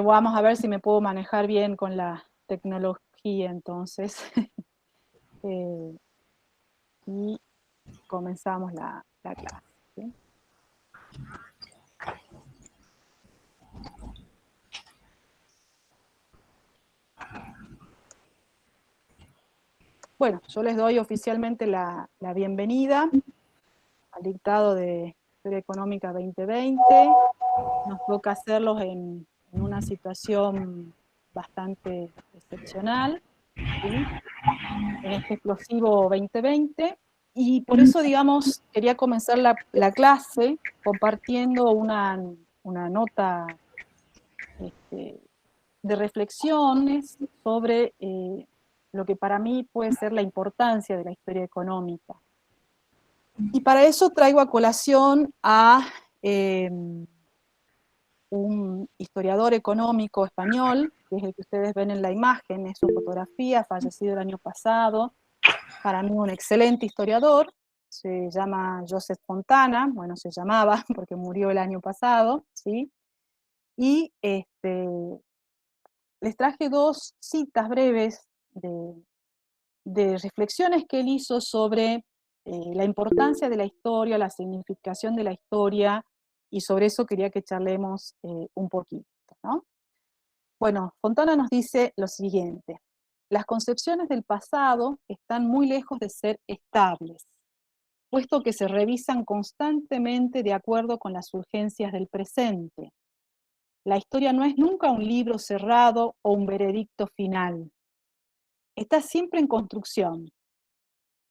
Vamos a ver si me puedo manejar bien con la tecnología entonces. Eh, y comenzamos la clase, ¿sí? Bueno, yo les doy oficialmente la bienvenida al dictado de Historia Económica 2020. Nos toca hacerlos en una situación bastante excepcional, ¿sí? En este explosivo 2020, y por eso, digamos, quería comenzar la clase compartiendo una nota este, de reflexiones sobre lo que para mí puede ser la importancia de la historia económica. Y para eso traigo a colación a un historiador económico español, que es el que ustedes ven en la imagen, es su fotografía, fallecido el año pasado, para mí un excelente historiador, se llama Joseph Fontana, bueno, se llamaba porque murió el año pasado, ¿sí? Y les traje dos citas breves de reflexiones que él hizo sobre la importancia de la historia, la significación de la historia, y sobre eso quería que charlemos un poquito, ¿no? Bueno, Fontana nos dice lo siguiente: las concepciones del pasado están muy lejos de ser estables, puesto que se revisan constantemente de acuerdo con las urgencias del presente. La historia no es nunca un libro cerrado o un veredicto final. Está siempre en construcción.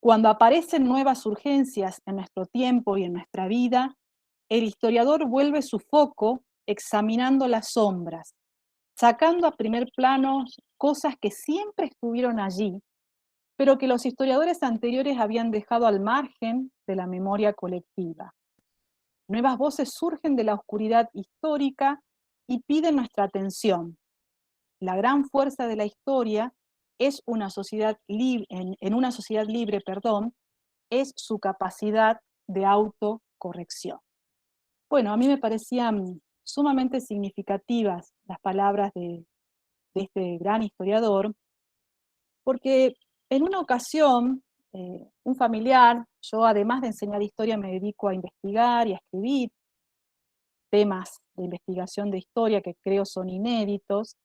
Cuando aparecen nuevas urgencias en nuestro tiempo y en nuestra vida, el historiador vuelve su foco examinando las sombras, sacando a primer plano cosas que siempre estuvieron allí, pero que los historiadores anteriores habían dejado al margen de la memoria colectiva. Nuevas voces surgen de la oscuridad histórica y piden nuestra atención. La gran fuerza de la historia es una sociedad en una sociedad libre, es su capacidad de autocorrección. Bueno, a mí me parecían sumamente significativas las palabras de este gran historiador, porque en una ocasión, un familiar, yo además de enseñar historia me dedico a investigar y a escribir temas de investigación de historia que creo son inéditos,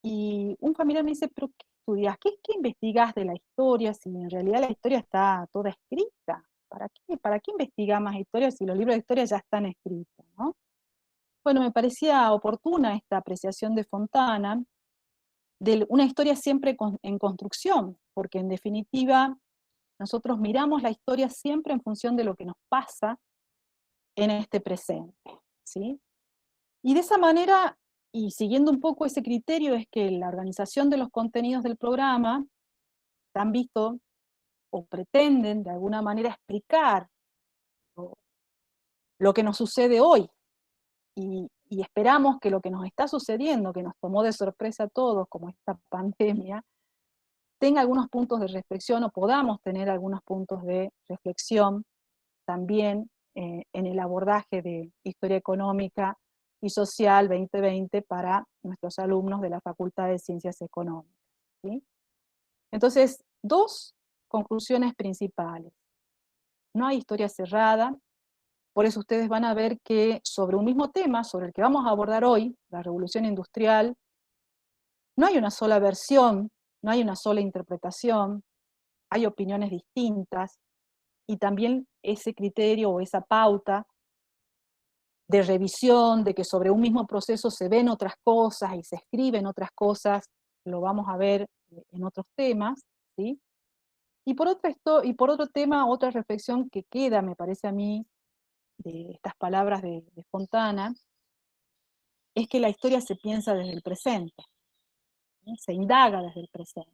y un familiar me dice, pero ¿qué estudias? ¿Qué investigás de la historia si en realidad la historia está toda escrita? ¿Para qué investigar más historia si los libros de historia ya están escritos, ¿no? Bueno, me parecía oportuna esta apreciación de Fontana, de una historia siempre en construcción, porque en definitiva nosotros miramos la historia siempre en función de lo que nos pasa en este presente, ¿sí? Y de esa manera, y siguiendo un poco ese criterio, es que la organización de los contenidos del programa han visto o pretenden de alguna manera explicar lo, lo que nos sucede hoy. Y esperamos que lo que nos está sucediendo, que nos tomó de sorpresa a todos, como esta pandemia, tenga algunos puntos de reflexión o podamos tener algunos puntos de reflexión también en el abordaje de historia económica y social 2020 para nuestros alumnos de la Facultad de Ciencias Económicas, ¿sí? Entonces, dos conclusiones principales. No hay historia cerrada, por eso ustedes van a ver que sobre un mismo tema, sobre el que vamos a abordar hoy, la revolución industrial, no hay una sola versión, no hay una sola interpretación, hay opiniones distintas, y también ese criterio o esa pauta de revisión, de que sobre un mismo proceso se ven otras cosas y se escriben otras cosas, lo vamos a ver en otros temas, ¿sí? Y por otro tema, otra reflexión que queda, me parece a mí, de estas palabras de Fontana, es que la historia se piensa desde el presente, ¿sí? Se indaga desde el presente.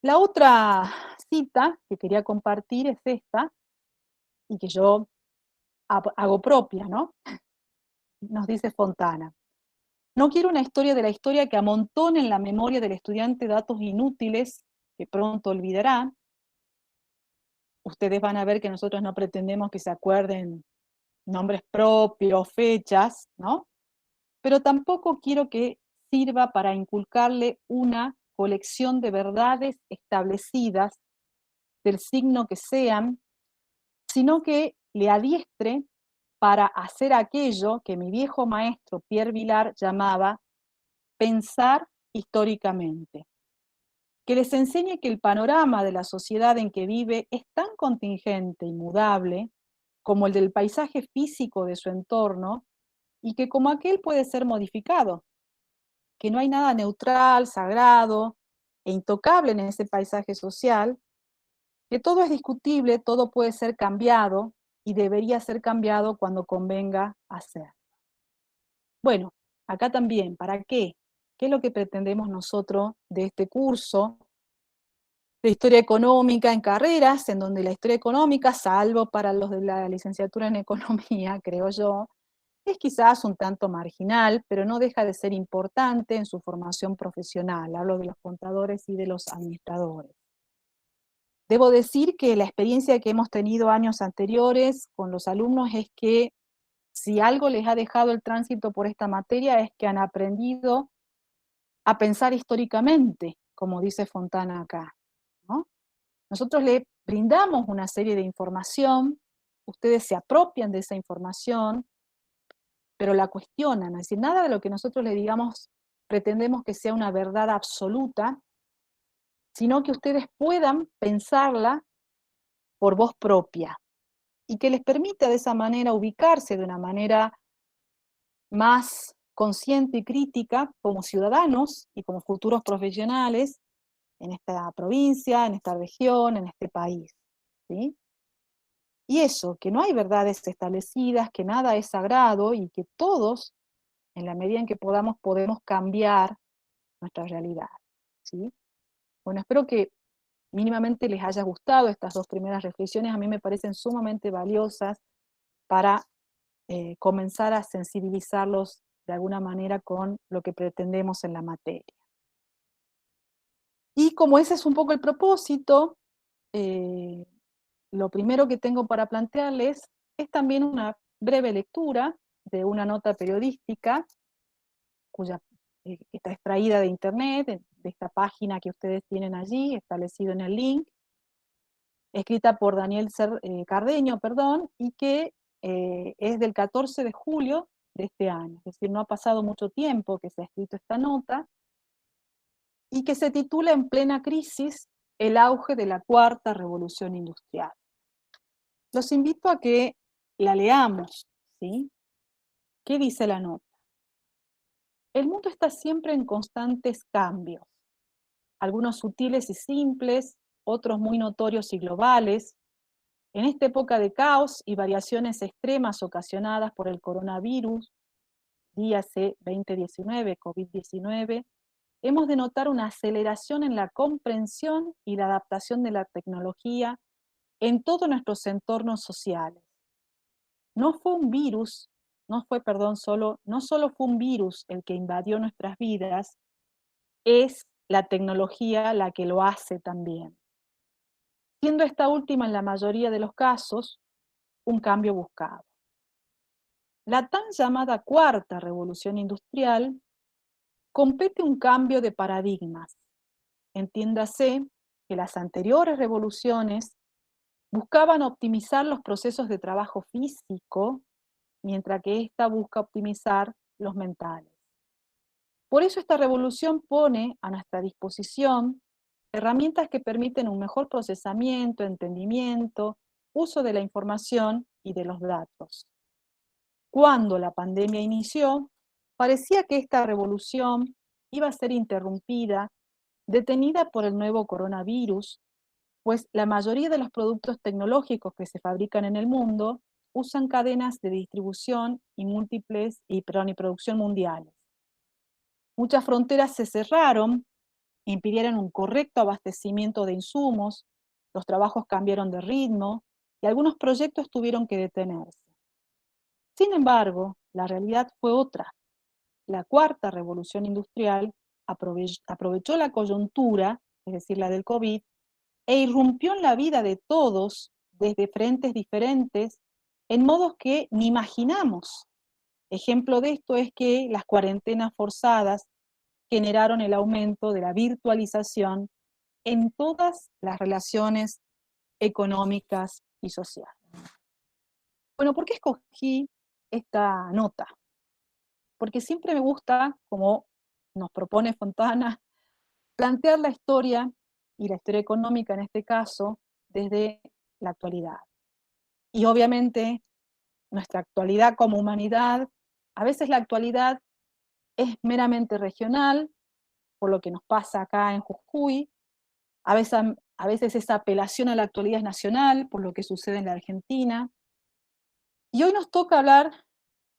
La otra cita que quería compartir es esta, y que yo hago propia, ¿no? Nos dice Fontana: no quiero una historia de la historia que amontone en la memoria del estudiante datos inútiles que pronto olvidará. Ustedes van a ver que nosotros no pretendemos que se acuerden nombres propios, fechas, ¿no? pero tampoco quiero que sirva para inculcarle una colección de verdades establecidas, del signo que sean, sino que le adiestre para hacer aquello que mi viejo maestro Pierre Vilar llamaba pensar históricamente, que les enseñe que el panorama de la sociedad en que vive es tan contingente y mudable como el del paisaje físico de su entorno, y que como aquel puede ser modificado, que no hay nada neutral, sagrado e intocable en ese paisaje social, que todo es discutible, todo puede ser cambiado y debería ser cambiado cuando convenga hacer. Bueno, acá también, ¿para qué? ¿Qué es lo que pretendemos nosotros de este curso de historia económica en carreras, en donde la historia económica, salvo para los de la licenciatura en economía, creo yo, es quizás un tanto marginal, pero no deja de ser importante en su formación profesional? Hablo de los contadores y de los administradores. Debo decir que la experiencia que hemos tenido años anteriores con los alumnos es que si algo les ha dejado el tránsito por esta materia es que han aprendido a pensar históricamente, como dice Fontana acá, ¿no? Nosotros le brindamos una serie de información, ustedes se apropian de esa información, pero la cuestionan. Es decir, nada de lo que nosotros le digamos pretendemos que sea una verdad absoluta, sino que ustedes puedan pensarla por voz propia y que les permita de esa manera ubicarse de una manera más consciente y crítica como ciudadanos y como futuros profesionales en esta provincia, en esta región, en este país, ¿sí? Y eso, que no hay verdades establecidas, que nada es sagrado y que todos, en la medida en que podamos, podemos cambiar nuestra realidad, ¿sí? Bueno, espero que mínimamente les haya gustado estas dos primeras reflexiones. A mí me parecen sumamente valiosas para comenzar a sensibilizarlos de alguna manera con lo que pretendemos en la materia. Y como ese es un poco el propósito, eh, lo primero que tengo para plantearles es también una breve lectura de una nota periodística cuya está extraída de internet, de esta página que ustedes tienen allí, establecido en el link, escrita por Cardeño, perdón, y que es del 14 de julio de este año. Es decir, no ha pasado mucho tiempo que se ha escrito esta nota, y que se titula En plena crisis, el auge de la cuarta revolución industrial. Los invito a que la leamos, ¿sí? ¿Qué dice la nota? El mundo está siempre en constantes cambios, algunos sutiles y simples, otros muy notorios y globales. En esta época de caos y variaciones extremas ocasionadas por el coronavirus, dígase 2019, COVID-19, hemos de notar una aceleración en la comprensión y la adaptación de la tecnología en todos nuestros entornos sociales. No fue un virus, no solo fue un virus el que invadió nuestras vidas, es la tecnología la que lo hace también, siendo esta última en la mayoría de los casos un cambio buscado. La tan llamada cuarta revolución industrial compete un cambio de paradigmas. Entiéndase que las anteriores revoluciones buscaban optimizar los procesos de trabajo físico, mientras que esta busca optimizar los mentales. Por eso esta revolución pone a nuestra disposición herramientas que permiten un mejor procesamiento, entendimiento, uso de la información y de los datos. Cuando la pandemia inició, parecía que esta revolución iba a ser interrumpida, detenida por el nuevo coronavirus, pues la mayoría de los productos tecnológicos que se fabrican en el mundo usan cadenas de distribución y producción mundiales. Muchas fronteras se cerraron, impidieron un correcto abastecimiento de insumos, los trabajos cambiaron de ritmo y algunos proyectos tuvieron que detenerse. Sin embargo, la realidad fue otra. La cuarta revolución industrial aprovechó la coyuntura, es decir, la del COVID, e irrumpió en la vida de todos desde frentes diferentes, en modos que ni imaginamos Ejemplo de esto es que las cuarentenas forzadas generaron el aumento de la virtualización en todas las relaciones económicas y sociales. Bueno, ¿por qué escogí esta nota? Porque siempre me gusta, como nos propone Fontana, plantear la historia, y la historia económica en este caso, desde la actualidad. Y obviamente nuestra actualidad como humanidad, a veces la actualidad es meramente regional, por lo que nos pasa acá en Jujuy, a veces esa apelación a la actualidad es nacional, por lo que sucede en la Argentina. Y hoy nos toca hablar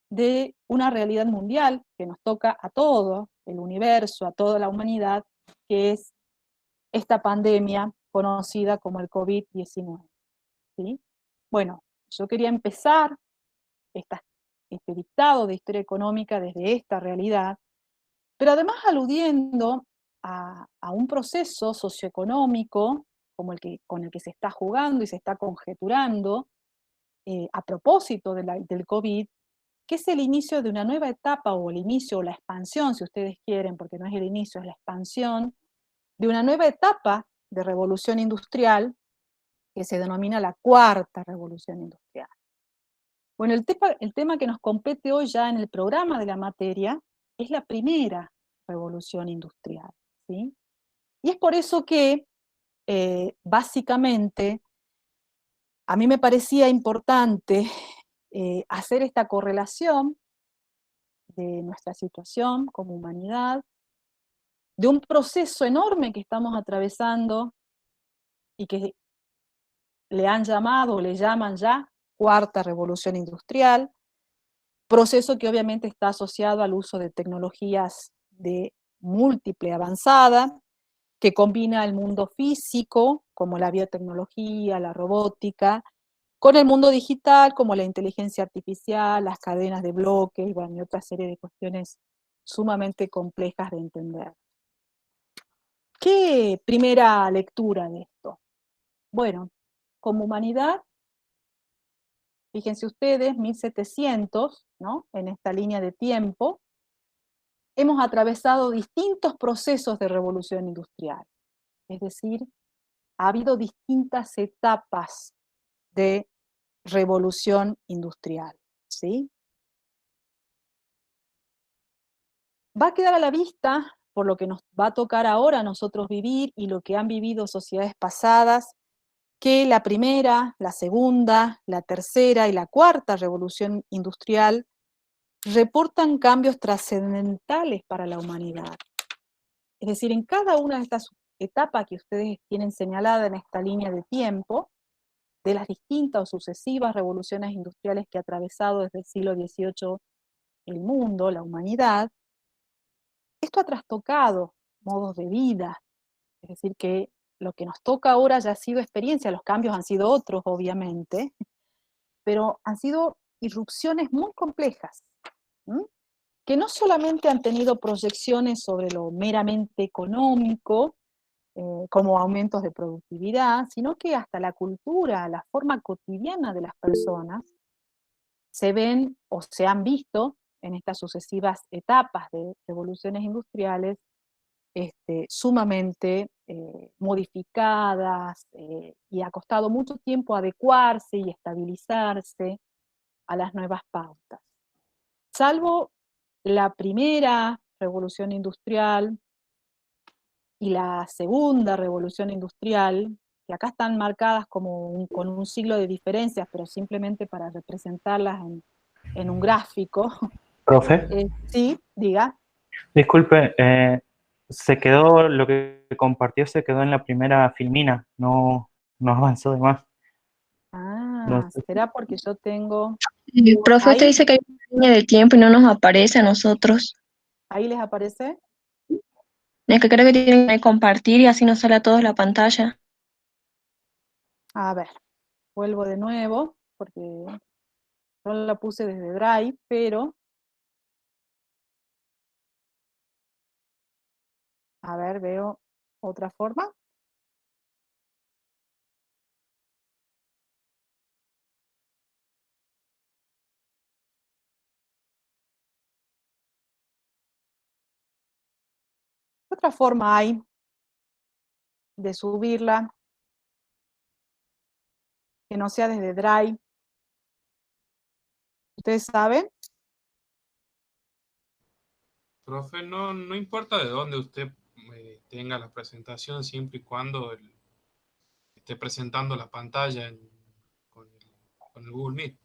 de una realidad mundial que nos toca a todo el universo, a toda la humanidad, que es esta pandemia conocida como el COVID-19. ¿Sí? Bueno, yo quería empezar este dictado de historia económica desde esta realidad, pero además aludiendo a un proceso socioeconómico como con el que se está jugando y se está conjeturando a propósito del COVID, que es el inicio de una nueva etapa, o el inicio o la expansión, si ustedes quieren, porque no es el inicio, es la expansión, de una nueva etapa de revolución industrial que se denomina la cuarta revolución industrial. Bueno, el tema que nos compete hoy ya en el programa de la materia es la primera revolución industrial, ¿sí? Y es por eso que, básicamente, a mí me parecía importante hacer esta correlación de nuestra situación como humanidad, de un proceso enorme que estamos atravesando y que le han llamado o le llaman ya cuarta revolución industrial, proceso que obviamente está asociado al uso de tecnologías de múltiple avanzada, que combina el mundo físico, como la biotecnología, la robótica, con el mundo digital, como la inteligencia artificial, las cadenas de bloques, bueno, y otra serie de cuestiones sumamente complejas de entender. ¿Qué primera lectura de esto? Bueno, como humanidad, fíjense ustedes, 1700, ¿no? En esta línea de tiempo, hemos atravesado distintos procesos de revolución industrial. Es decir, ha habido distintas etapas de revolución industrial, ¿sí? Va a quedar a la vista, por lo que nos va a tocar ahora a nosotros vivir y lo que han vivido sociedades pasadas, que la primera, la segunda, la tercera y la cuarta revolución industrial reportan cambios trascendentales para la humanidad. Es decir, en cada una de estas etapas que ustedes tienen señalada en esta línea de tiempo, de las distintas o sucesivas revoluciones industriales que ha atravesado desde el siglo XVIII el mundo, la humanidad, esto ha trastocado modos de vida. Es decir, que lo que nos toca ahora ya ha sido experiencia, los cambios han sido otros, obviamente, pero han sido irrupciones muy complejas, ¿m? Que no solamente han tenido proyecciones sobre lo meramente económico, como aumentos de productividad, sino que hasta la cultura, la forma cotidiana de las personas, se ven o se han visto en estas sucesivas etapas de revoluciones industriales sumamente modificadas, y ha costado mucho tiempo adecuarse y estabilizarse a las nuevas pautas. Salvo la primera revolución industrial y la segunda revolución industrial, que acá están marcadas como con un siglo de diferencias, pero simplemente para representarlas en un gráfico. Profe, Sí, diga. disculpe, se quedó, lo que compartió se quedó en la primera filmina, no avanzó de más. No Ah, sé. será porque yo tengo... El profe, usted Ahí, dice que hay una línea de tiempo y no nos aparece a nosotros. ahí les aparece. Es que creo que tienen que compartir y así nos sale a todos la pantalla. A ver, vuelvo de nuevo, porque yo la puse desde Drive, pero, a ver, veo otra forma. ¿Qué otra forma hay de subirla que no sea desde Drive? ¿Ustedes saben? Profe, no importa de dónde usted tenga la presentación, siempre y cuando esté presentando la pantalla con el Google Meet.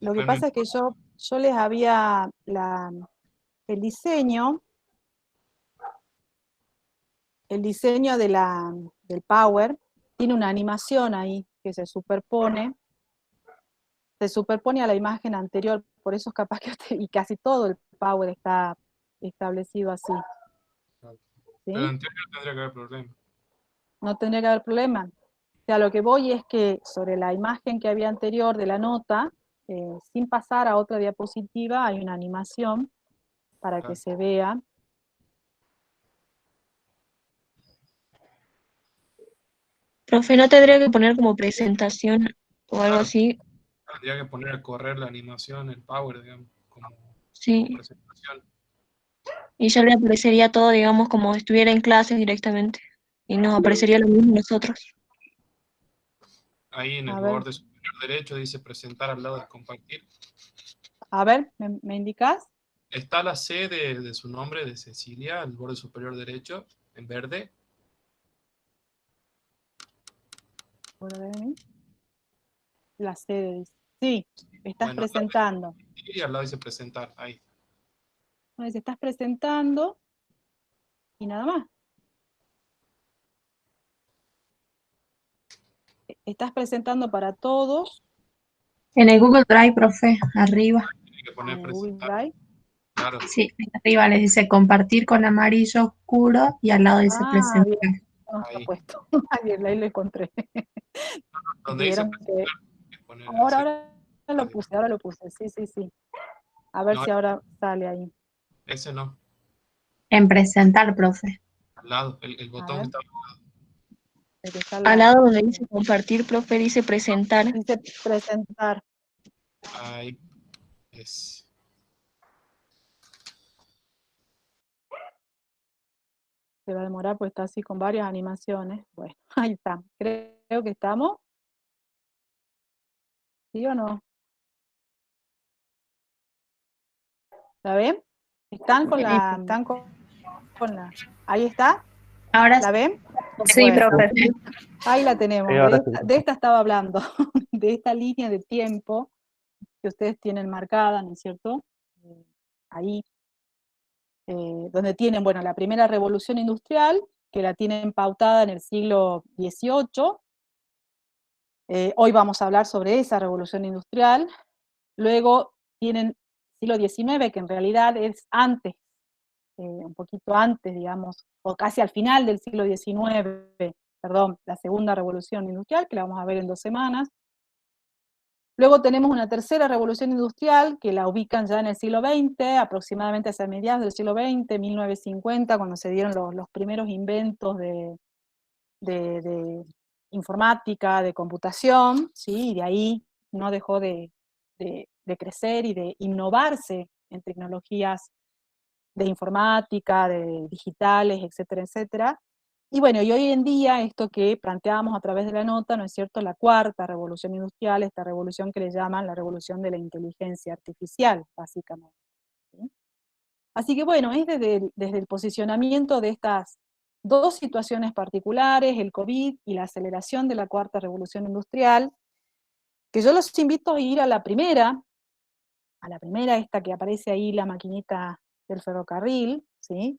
Lo que Después no pasa es que importa. yo les había el diseño del Power tiene una animación ahí que se superpone a la imagen anterior, por eso es capaz que y casi todo el Power está establecido así. Pero ¿Sí? en teoría no tendría que haber problema. No tendría que haber problema. O sea, lo que voy es que sobre la imagen que había anterior de la nota, sin pasar a otra diapositiva, hay una animación para que Claro. se vea. Profe, ¿no tendría que poner como presentación o algo Claro, así? tendría que poner a correr la animación, el Power, digamos, como Sí. presentación. Y ya le aparecería todo, digamos, como si estuviera en clase directamente. Y nos aparecería lo mismo a nosotros. Ahí en el A ver, borde superior derecho dice presentar al lado de compartir. ¿me indicás? Está la C de su nombre, de Cecilia, al borde superior derecho, en verde. ¿Por ahí? La sede dice. Sí, estás Bueno, al lado dice presentando. compartir y al lado dice presentar. Ahí. Entonces, estás presentando y nada más. Estás presentando para todos En el Google Drive, profe, arriba. Tiene que en poner el Google presentar. Drive. Claro. Sí, ahí arriba les dice compartir con amarillo oscuro y al lado dice Ah, presentar. bien, no está Ahí. puesto. Bien, ahí lo encontré. Donde dice Vieron que presentar, tiene que poner ahora, hacer. ahora lo puse, sí, sí, sí. A ver No, si ahora sale ahí. ese no. En presentar, profe. Al lado, el A botón que ver, está el que está al Al lado. lado donde dice compartir, profe, dice presentar. Dice presentar. ahí. Es. Se va a demorar porque está así con varias animaciones. Bueno, ahí está. Creo que estamos. ¿Sí o no? ¿La ven? ¿Están con la... ¿Ahí está? Ahora ¿La ven? sí, Bueno, profe. ahí la Sí, tenemos. ahora sí. De esta estaba hablando, de esta línea de tiempo que ustedes tienen marcada, ¿no es cierto? Ahí, donde tienen, bueno, la primera revolución industrial, que la tienen pautada en el siglo XVIII. Hoy vamos a hablar sobre esa revolución industrial. Luego tienen siglo XIX, que en realidad es antes, un poquito antes, digamos, o casi al final del siglo XIX, perdón, la segunda revolución industrial, que la vamos a ver en 2 semanas. Luego tenemos una tercera revolución industrial, que la ubican ya en el siglo XX, aproximadamente hacia mediados del siglo XX, 1950, cuando se dieron los primeros inventos de informática, de computación, ¿sí? Y de ahí no dejó de crecer y de innovarse en tecnologías de informática, de digitales, etcétera, etcétera. Y bueno, y hoy en día esto que planteábamos a través de la nota, ¿no es cierto?, la cuarta revolución industrial, esta revolución que le llaman la revolución de la inteligencia artificial, básicamente. ¿Sí? Así que bueno, es desde el posicionamiento de estas dos situaciones particulares, el COVID y la aceleración de la cuarta revolución industrial, que yo los invito a ir a la primera, esta que aparece ahí, la maquinita del ferrocarril, ¿sí?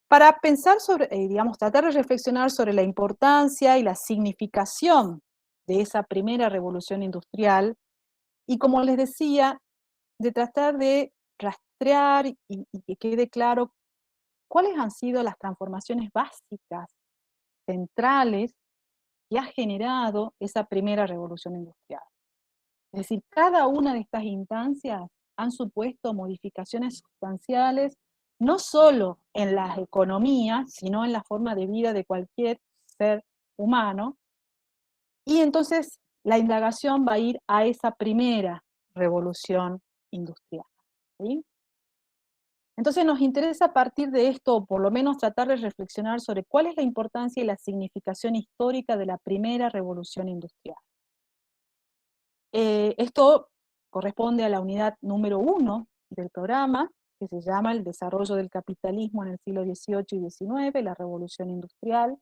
Para pensar sobre, digamos, tratar de reflexionar sobre la importancia y la significación de esa primera revolución industrial, y como les decía, de tratar de rastrear y que quede claro cuáles han sido las transformaciones básicas, centrales, que ha generado esa primera revolución industrial. Es decir, cada una de estas instancias han supuesto modificaciones sustanciales, no solo en las economías, sino en la forma de vida de cualquier ser humano. Y entonces la indagación va a ir a esa primera revolución industrial. ¿Sí? Entonces nos interesa a partir de esto, o por lo menos tratar de reflexionar sobre cuál es la importancia y la significación histórica de la primera revolución industrial. Esto corresponde a la unidad número 1 del programa, que se llama El desarrollo del capitalismo en el siglo XVIII y XIX, la revolución industrial,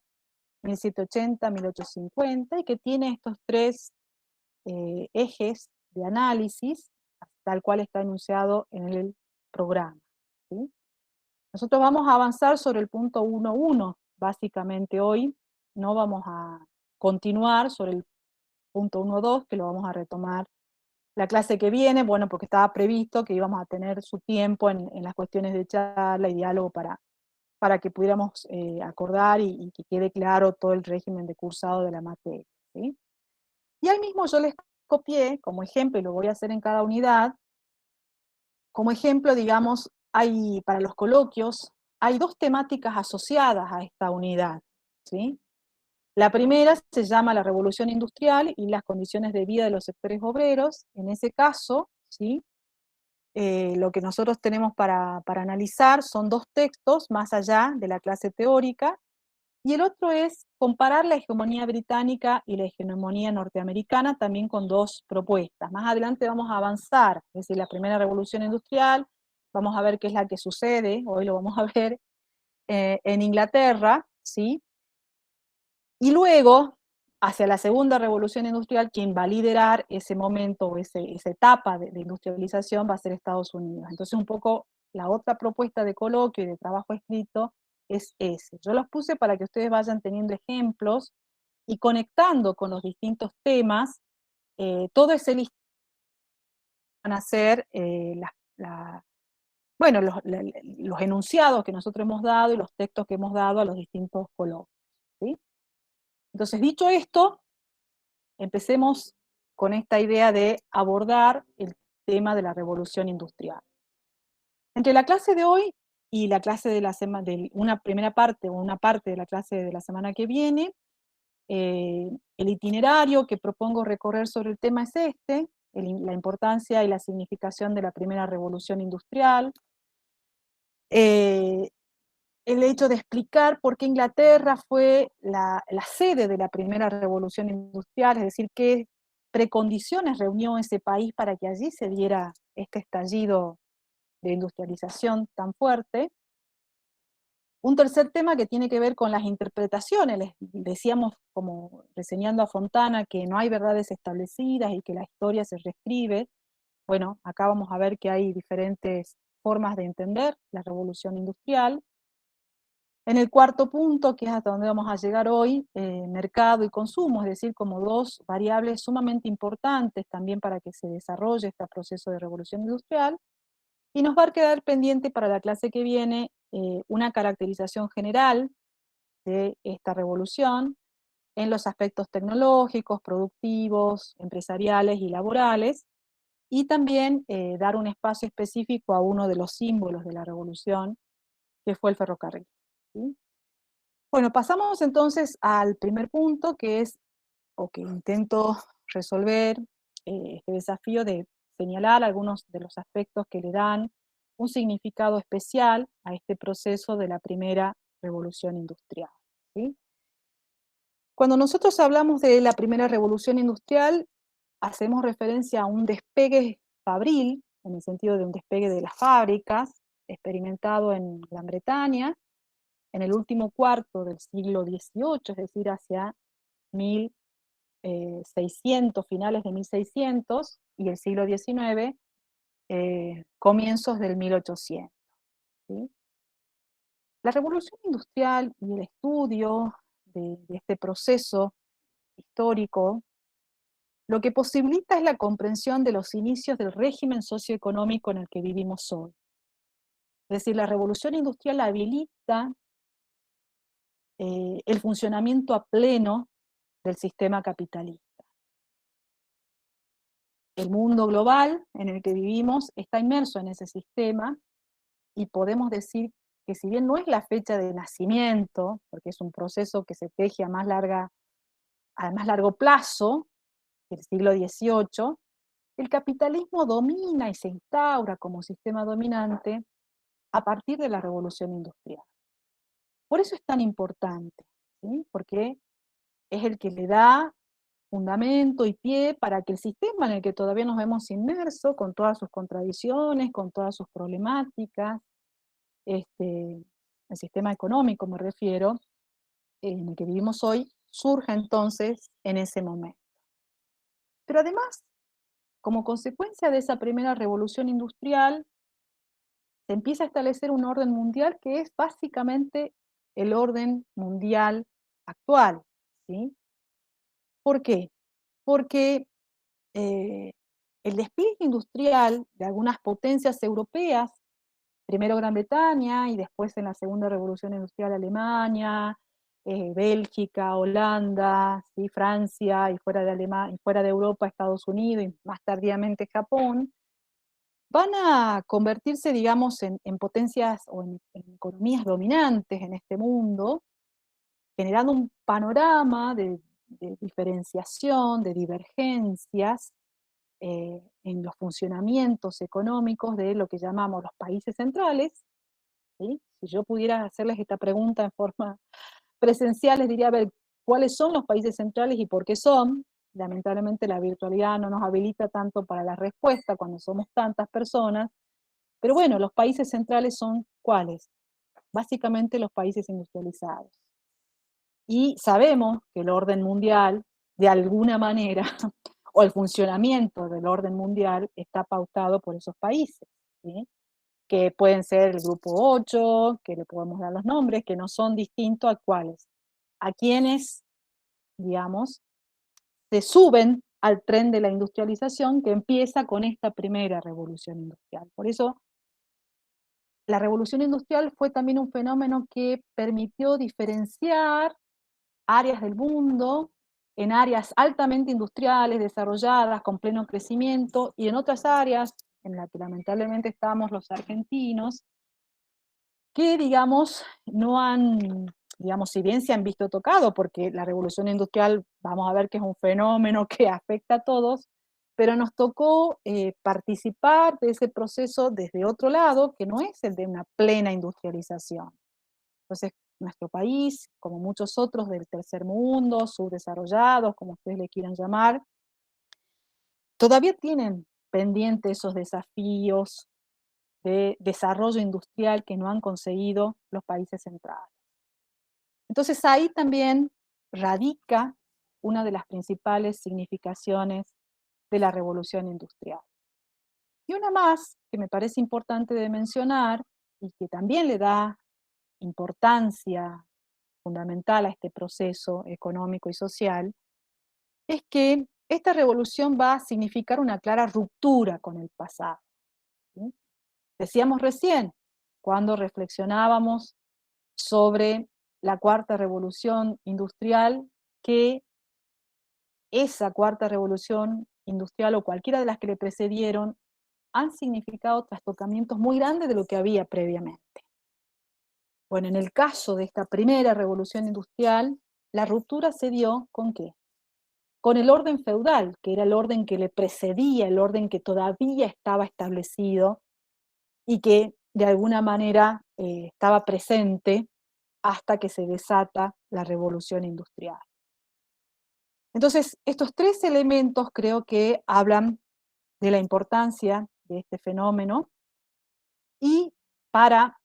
1780-1850, y que tiene estos tres ejes de análisis, tal cual está enunciado en el programa, ¿sí? Nosotros vamos a avanzar sobre el punto 1.1, básicamente hoy, no vamos a continuar sobre el punto 1.2, que lo vamos a retomar la clase que viene, bueno, porque estaba previsto que íbamos a tener su tiempo en las cuestiones de charla y diálogo para que pudiéramos acordar y que quede claro todo el régimen de cursado de la materia, ¿sí? Y ahí mismo yo les copié como ejemplo, y lo voy a hacer en cada unidad, como ejemplo, digamos, hay para los coloquios, hay dos temáticas asociadas a esta unidad, ¿sí? La primera se llama la revolución industrial y las condiciones de vida de los sectores obreros. En ese caso, ¿sí? Lo que nosotros tenemos para analizar son dos textos más allá de la clase teórica, y el otro es comparar la hegemonía británica y la hegemonía norteamericana, también con dos propuestas. Más adelante vamos a avanzar, es decir, la primera revolución industrial, vamos a ver qué es la que sucede, hoy lo vamos a ver en Inglaterra, ¿sí? Y luego, hacia la segunda revolución industrial, quien va a liderar ese momento, o esa etapa de industrialización va a ser Estados Unidos. Entonces un poco la otra propuesta de coloquio y de trabajo escrito es ese. Yo los puse para que ustedes vayan teniendo ejemplos y conectando con los distintos temas, todo ese listado van a ser bueno, los enunciados que nosotros hemos dado y los textos que hemos dado a los distintos coloquios, ¿sí? Entonces, dicho esto, empecemos con esta idea de abordar el tema de la revolución industrial. Entre la clase de hoy y la clase de una primera parte o una parte de la clase de la semana que viene, el itinerario que propongo recorrer sobre el tema es este, la importancia y la significación de la primera revolución industrial, el hecho de explicar por qué Inglaterra fue la sede de la primera revolución industrial, es decir, qué precondiciones reunió ese país para que allí se diera este estallido de industrialización tan fuerte. Un tercer tema que tiene que ver con las interpretaciones. Les decíamos, como reseñando a Fontana, que no hay verdades establecidas y que la historia se reescribe. Bueno, acá vamos a ver que hay diferentes formas de entender la revolución industrial. En el cuarto punto, que es hasta donde vamos a llegar hoy, mercado y consumo, es decir, como dos variables sumamente importantes también para que se desarrolle este proceso de revolución industrial. Y nos va a quedar pendiente para la clase que viene una caracterización general de esta revolución en los aspectos tecnológicos, productivos, empresariales y laborales, y también dar un espacio específico a uno de los símbolos de la revolución, que fue el ferrocarril, ¿sí? Bueno, pasamos entonces al primer punto, que es, o que intento resolver, este desafío de señalar algunos de los aspectos que le dan un significado especial a este proceso de la primera revolución industrial, ¿sí? Cuando nosotros hablamos de la primera revolución industrial, hacemos referencia a un despegue fabril, en el sentido de un despegue de las fábricas, experimentado en Gran Bretaña, en el último cuarto del siglo XVIII, es decir, hacia 1600, finales de 1600, y el siglo XIX, comienzos del 1800, ¿sí? La revolución industrial y el estudio de este proceso histórico, lo que posibilita es la comprensión de los inicios del régimen socioeconómico en el que vivimos hoy. Es decir, la revolución industrial habilita el funcionamiento a pleno del sistema capitalista. El mundo global en el que vivimos está inmerso en ese sistema, y podemos decir que si bien no es la fecha de nacimiento, porque es un proceso que se teje a más largo plazo, el siglo XVIII, el capitalismo domina y se instaura como sistema dominante a partir de la revolución industrial. Por eso es tan importante, ¿sí? Porque es el que le da fundamento y pie para que el sistema en el que todavía nos vemos inmersos, con todas sus contradicciones, con todas sus problemáticas, el sistema económico me refiero, en el que vivimos hoy, surja entonces en ese momento. Pero además, como consecuencia de esa primera revolución industrial, se empieza a establecer un orden mundial que es básicamente el orden mundial actual, ¿sí? ¿Por qué? Porque el despliegue industrial de algunas potencias europeas, primero Gran Bretaña y después en la segunda revolución industrial Alemania, Bélgica, Holanda, ¿sí? Francia y fuera y fuera de Europa Estados Unidos y más tardíamente Japón, van a convertirse, digamos, en potencias o en economías dominantes en este mundo, generando un panorama de diferenciación, de divergencias en los funcionamientos económicos de lo que llamamos los países centrales. ¿Sí? Si yo pudiera hacerles esta pregunta en forma presencial, les diría, a ver, ¿cuáles son los países centrales y por qué son? Lamentablemente la virtualidad no nos habilita tanto para la respuesta cuando somos tantas personas, pero bueno, los países centrales son ¿cuáles? Básicamente los países industrializados. Y sabemos que el orden mundial, de alguna manera, o el funcionamiento del orden mundial está pautado por esos países, ¿sí? Que pueden ser el grupo 8, que le podemos dar los nombres, que no son distintos a cuáles, a quienes, digamos, se suben al tren de la industrialización que empieza con esta primera revolución industrial. Por eso, la revolución industrial fue también un fenómeno que permitió diferenciar áreas del mundo en áreas altamente industriales, desarrolladas, con pleno crecimiento, y en otras áreas, en las que lamentablemente estamos los argentinos, que, digamos, no han, digamos, si bien se han visto tocados, porque la revolución industrial, vamos a ver que es un fenómeno que afecta a todos, pero nos tocó participar de ese proceso desde otro lado, que no es el de una plena industrialización. Entonces, nuestro país, como muchos otros del tercer mundo, subdesarrollados, como ustedes le quieran llamar, todavía tienen pendientes esos desafíos de desarrollo industrial que no han conseguido los países centrales. Entonces ahí también radica una de las principales significaciones de la revolución industrial. Y una más que me parece importante de mencionar y que también le da importancia fundamental a este proceso económico y social, es que esta revolución va a significar una clara ruptura con el pasado, ¿sí? Decíamos recién, cuando reflexionábamos sobre la cuarta revolución industrial, que esa cuarta revolución industrial o cualquiera de las que le precedieron han significado trastocamientos muy grandes de lo que había previamente. Bueno, en el caso de esta primera revolución industrial, la ruptura se dio ¿con qué? Con el orden feudal, que era el orden que le precedía, el orden que todavía estaba establecido y que de alguna manera estaba presente hasta que se desata la revolución industrial. Entonces, estos tres elementos creo que hablan de la importancia de este fenómeno, y para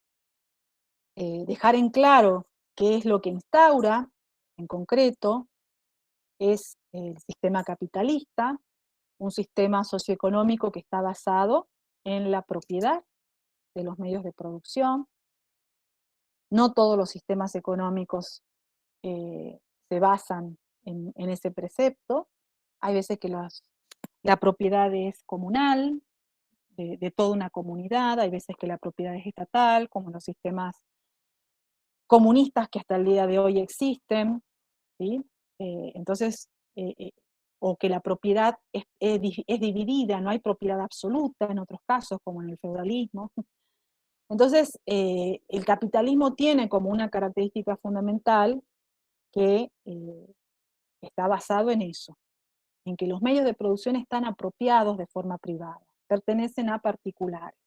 dejar en claro qué es lo que instaura, en concreto, es el sistema capitalista, un sistema socioeconómico que está basado en la propiedad de los medios de producción. No todos los sistemas económicos se basan en ese precepto. Hay veces que la propiedad es comunal, de toda una comunidad, hay veces que la propiedad es estatal, como los sistemas comunistas que hasta el día de hoy existen, ¿sí? Entonces, o que la propiedad es dividida, no hay propiedad absoluta en otros casos, como en el feudalismo. Entonces, el capitalismo tiene como una característica fundamental que está basado en eso, en que los medios de producción están apropiados de forma privada, pertenecen a particulares.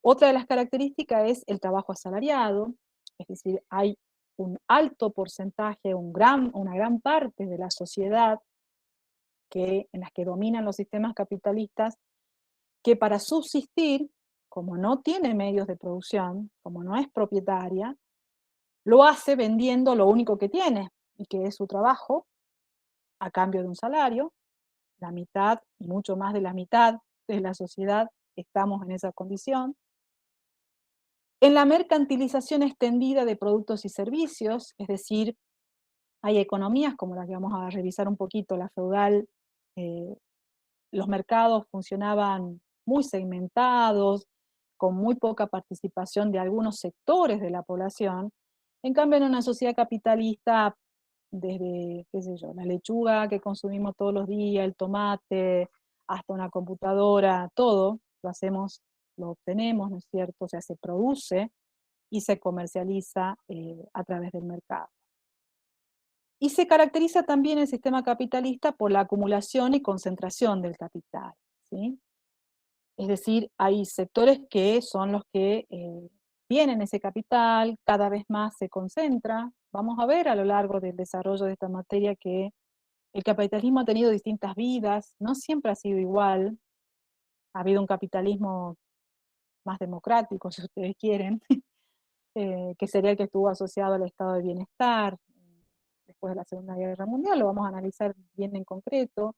Otra de las características es el trabajo asalariado, es decir, hay un alto porcentaje, una gran parte de la sociedad en las que dominan los sistemas capitalistas, que para subsistir, como no tiene medios de producción, como no es propietaria, lo hace vendiendo lo único que tiene, y que es su trabajo, a cambio de un salario. La mitad, y mucho más de la mitad de la sociedad, estamos en esa condición. En la mercantilización extendida de productos y servicios, es decir, hay economías como las que vamos a revisar un poquito, la feudal, los mercados funcionaban muy segmentados, con muy poca participación de algunos sectores de la población. En cambio, en una sociedad capitalista, desde, qué sé yo, la lechuga que consumimos todos los días, el tomate, hasta una computadora, todo lo hacemos, lo obtenemos, ¿no es cierto? O sea, se produce y se comercializa a través del mercado. Y se caracteriza también el sistema capitalista por la acumulación y concentración del capital, ¿sí? Es decir, hay sectores que son los que tienen ese capital, cada vez más se concentra. Vamos a ver a lo largo del desarrollo de esta materia que el capitalismo ha tenido distintas vidas, no siempre ha sido igual. Ha habido un capitalismo más democrático, si ustedes quieren, que sería el que estuvo asociado al estado de bienestar después de la Segunda Guerra Mundial, lo vamos a analizar bien en concreto.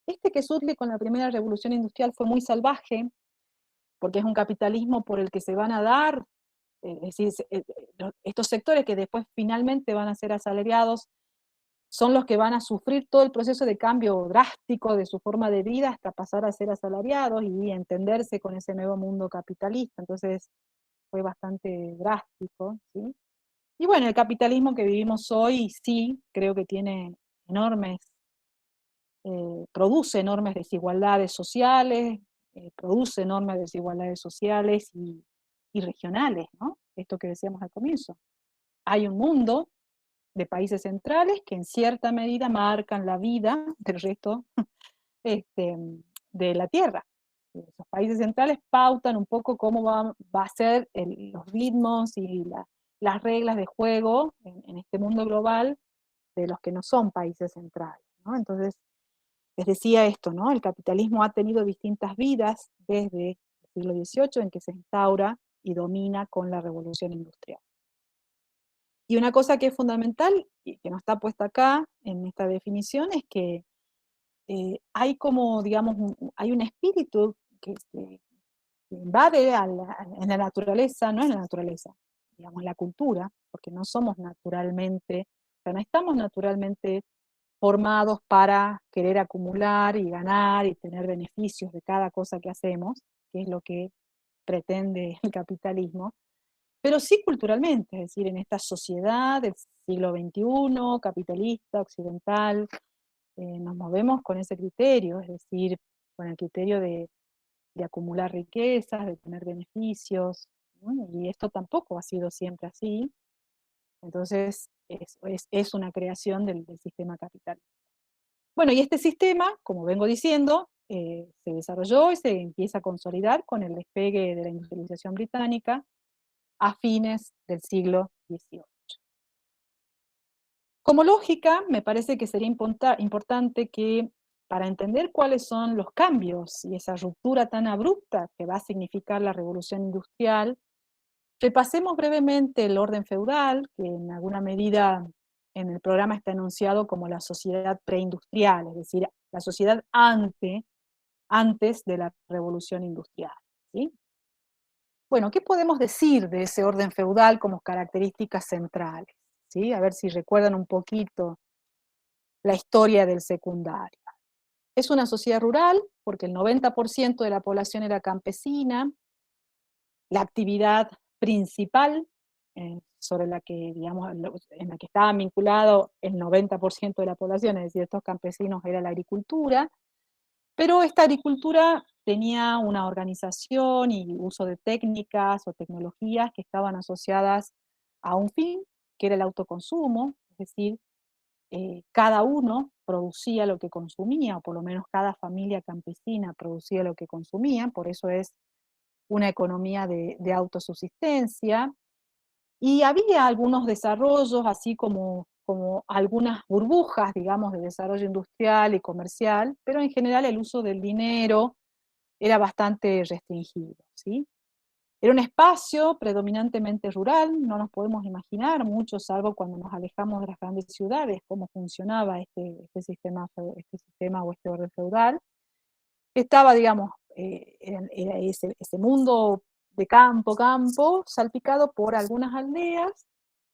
Este que surge con la primera revolución industrial fue muy salvaje, porque es un capitalismo por el que se van a dar, es decir, estos sectores que después finalmente van a ser asalariados, son los que van a sufrir todo el proceso de cambio drástico de su forma de vida hasta pasar a ser asalariados y entenderse con ese nuevo mundo capitalista. Entonces fue bastante drástico, ¿sí? Y bueno, el capitalismo que vivimos hoy sí, creo que tiene produce enormes desigualdades sociales, produce enormes desigualdades sociales y regionales, ¿no? Esto que decíamos al comienzo. Hay un mundo de países centrales que en cierta medida marcan la vida del resto de la Tierra. Esos países centrales pautan un poco cómo va a ser los ritmos y las reglas de juego en este mundo global de los que no son países centrales, ¿no? Entonces, les decía esto, ¿no? El capitalismo ha tenido distintas vidas desde el siglo XVIII, en que se instaura y domina con la revolución industrial. Y una cosa que es fundamental, y que no está puesta acá en esta definición, es que hay como, digamos, hay un espíritu que invade en la naturaleza, no en la naturaleza, digamos, la cultura, porque no somos naturalmente, o sea, no estamos naturalmente formados para querer acumular y ganar y tener beneficios de cada cosa que hacemos, que es lo que pretende el capitalismo, pero sí culturalmente, es decir, en esta sociedad del siglo XXI, capitalista, occidental, nos movemos con ese criterio, es decir, con el criterio de acumular riquezas, de tener beneficios, ¿no? Y esto tampoco ha sido siempre así, entonces es una creación del sistema capitalista. Bueno, y este sistema, como vengo diciendo, se desarrolló y se empieza a consolidar con el despegue de la industrialización británica a fines del siglo XVIII. Como lógica, me parece que sería importante que para entender cuáles son los cambios y esa ruptura tan abrupta que va a significar la revolución industrial, repasemos brevemente el orden feudal, que en alguna medida en el programa está enunciado como la sociedad preindustrial, es decir, la sociedad antes de la revolución industrial, ¿sí? Bueno, ¿qué podemos decir de ese orden feudal como características centrales? ¿Sí? A ver si recuerdan un poquito la historia del secundario. Es una sociedad rural, porque el 90% de la población era campesina. La actividad principal sobre la que, digamos, en la que estaba vinculado el 90% de la población, es decir, estos campesinos, era la agricultura, pero esta agricultura tenía una organización y uso de técnicas o tecnologías que estaban asociadas a un fin, que era el autoconsumo, es decir, cada uno producía lo que consumía, o por lo menos cada familia campesina producía lo que consumía, por eso es una economía de autosubsistencia, y había algunos desarrollos, así como algunas burbujas, digamos, de desarrollo industrial y comercial, pero en general el uso del dinero era bastante restringido, ¿sí? Era un espacio predominantemente rural, no nos podemos imaginar mucho, salvo cuando nos alejamos de las grandes ciudades, cómo funcionaba este sistema o este orden feudal. Estaba, digamos, era ese mundo de campo, salpicado por algunas aldeas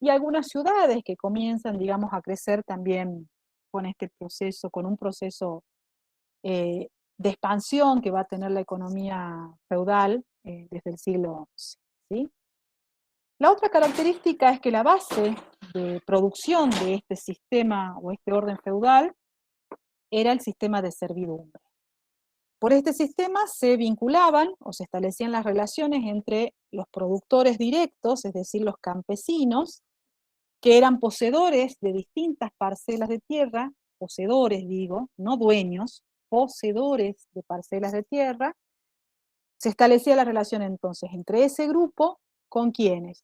y algunas ciudades que comienzan, digamos, a crecer también con este proceso, con un proceso de expansión que va a tener la economía feudal desde el siglo XI, ¿sí? La otra característica es que la base de producción de este sistema o este orden feudal era el sistema de servidumbre. Por este sistema se vinculaban o se establecían las relaciones entre los productores directos, es decir, los campesinos, que eran poseedores de distintas parcelas de tierra, poseedores digo, no dueños, poseedores de parcelas de tierra. Se establecía la relación entonces entre ese grupo, ¿con quiénes?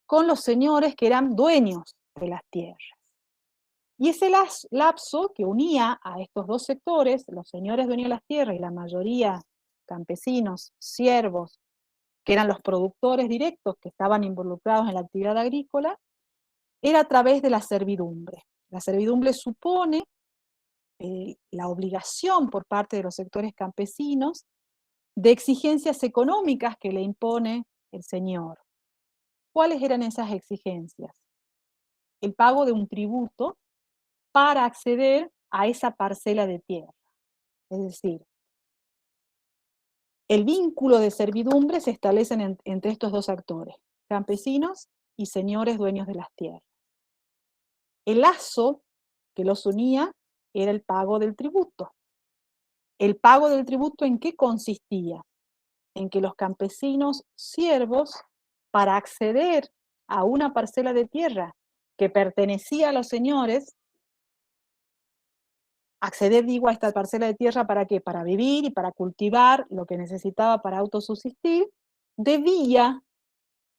Con los señores que eran dueños de las tierras. Y ese lapso que unía a estos dos sectores, los señores dueños de las tierras y la mayoría campesinos, siervos, que eran los productores directos que estaban involucrados en la actividad agrícola, era a través de la servidumbre. La servidumbre supone la obligación por parte de los sectores campesinos de exigencias económicas que le impone el señor. ¿Cuáles eran esas exigencias? El pago de un tributo para acceder a esa parcela de tierra. Es decir, el vínculo de servidumbre se establece entre estos dos actores, campesinos y señores dueños de las tierras. El lazo que los unía era el pago del tributo. ¿El pago del tributo en qué consistía? En que los campesinos siervos, para acceder a una parcela de tierra que pertenecía a los señores, acceder, digo, a esta parcela de tierra, ¿para qué? Para vivir y para cultivar lo que necesitaba para autosubsistir, debía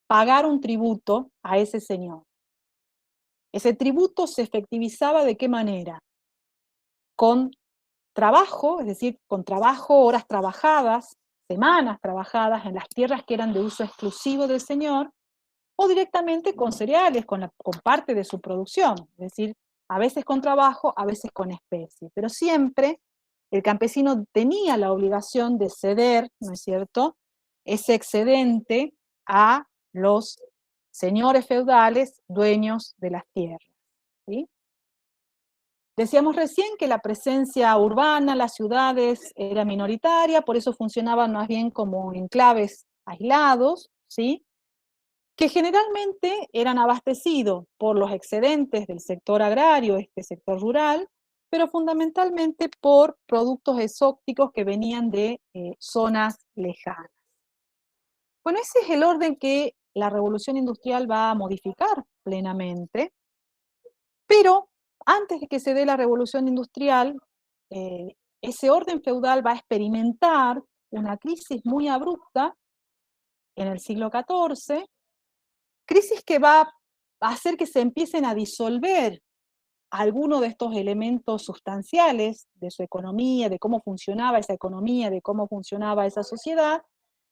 pagar un tributo a ese señor. Ese tributo se efectivizaba ¿de qué manera? Con trabajo, es decir, con trabajo, horas trabajadas, semanas trabajadas en las tierras que eran de uso exclusivo del señor, o directamente con cereales, con parte de su producción, es decir, a veces con trabajo, a veces con especie, pero siempre el campesino tenía la obligación de ceder, ¿no es cierto?, ese excedente a los señores feudales dueños de las tierras, ¿sí? Decíamos recién que la presencia urbana, las ciudades, era minoritaria, por eso funcionaban más bien como enclaves aislados, ¿sí?, que generalmente eran abastecidos por los excedentes del sector agrario, este sector rural, pero fundamentalmente por productos exóticos que venían de zonas lejanas. Bueno, ese es el orden que la revolución industrial va a modificar plenamente, pero antes de que se dé la revolución industrial, ese orden feudal va a experimentar una crisis muy abrupta en el siglo XIV, crisis que va a hacer que se empiecen a disolver algunos de estos elementos sustanciales de su economía, de cómo funcionaba esa economía, de cómo funcionaba esa sociedad,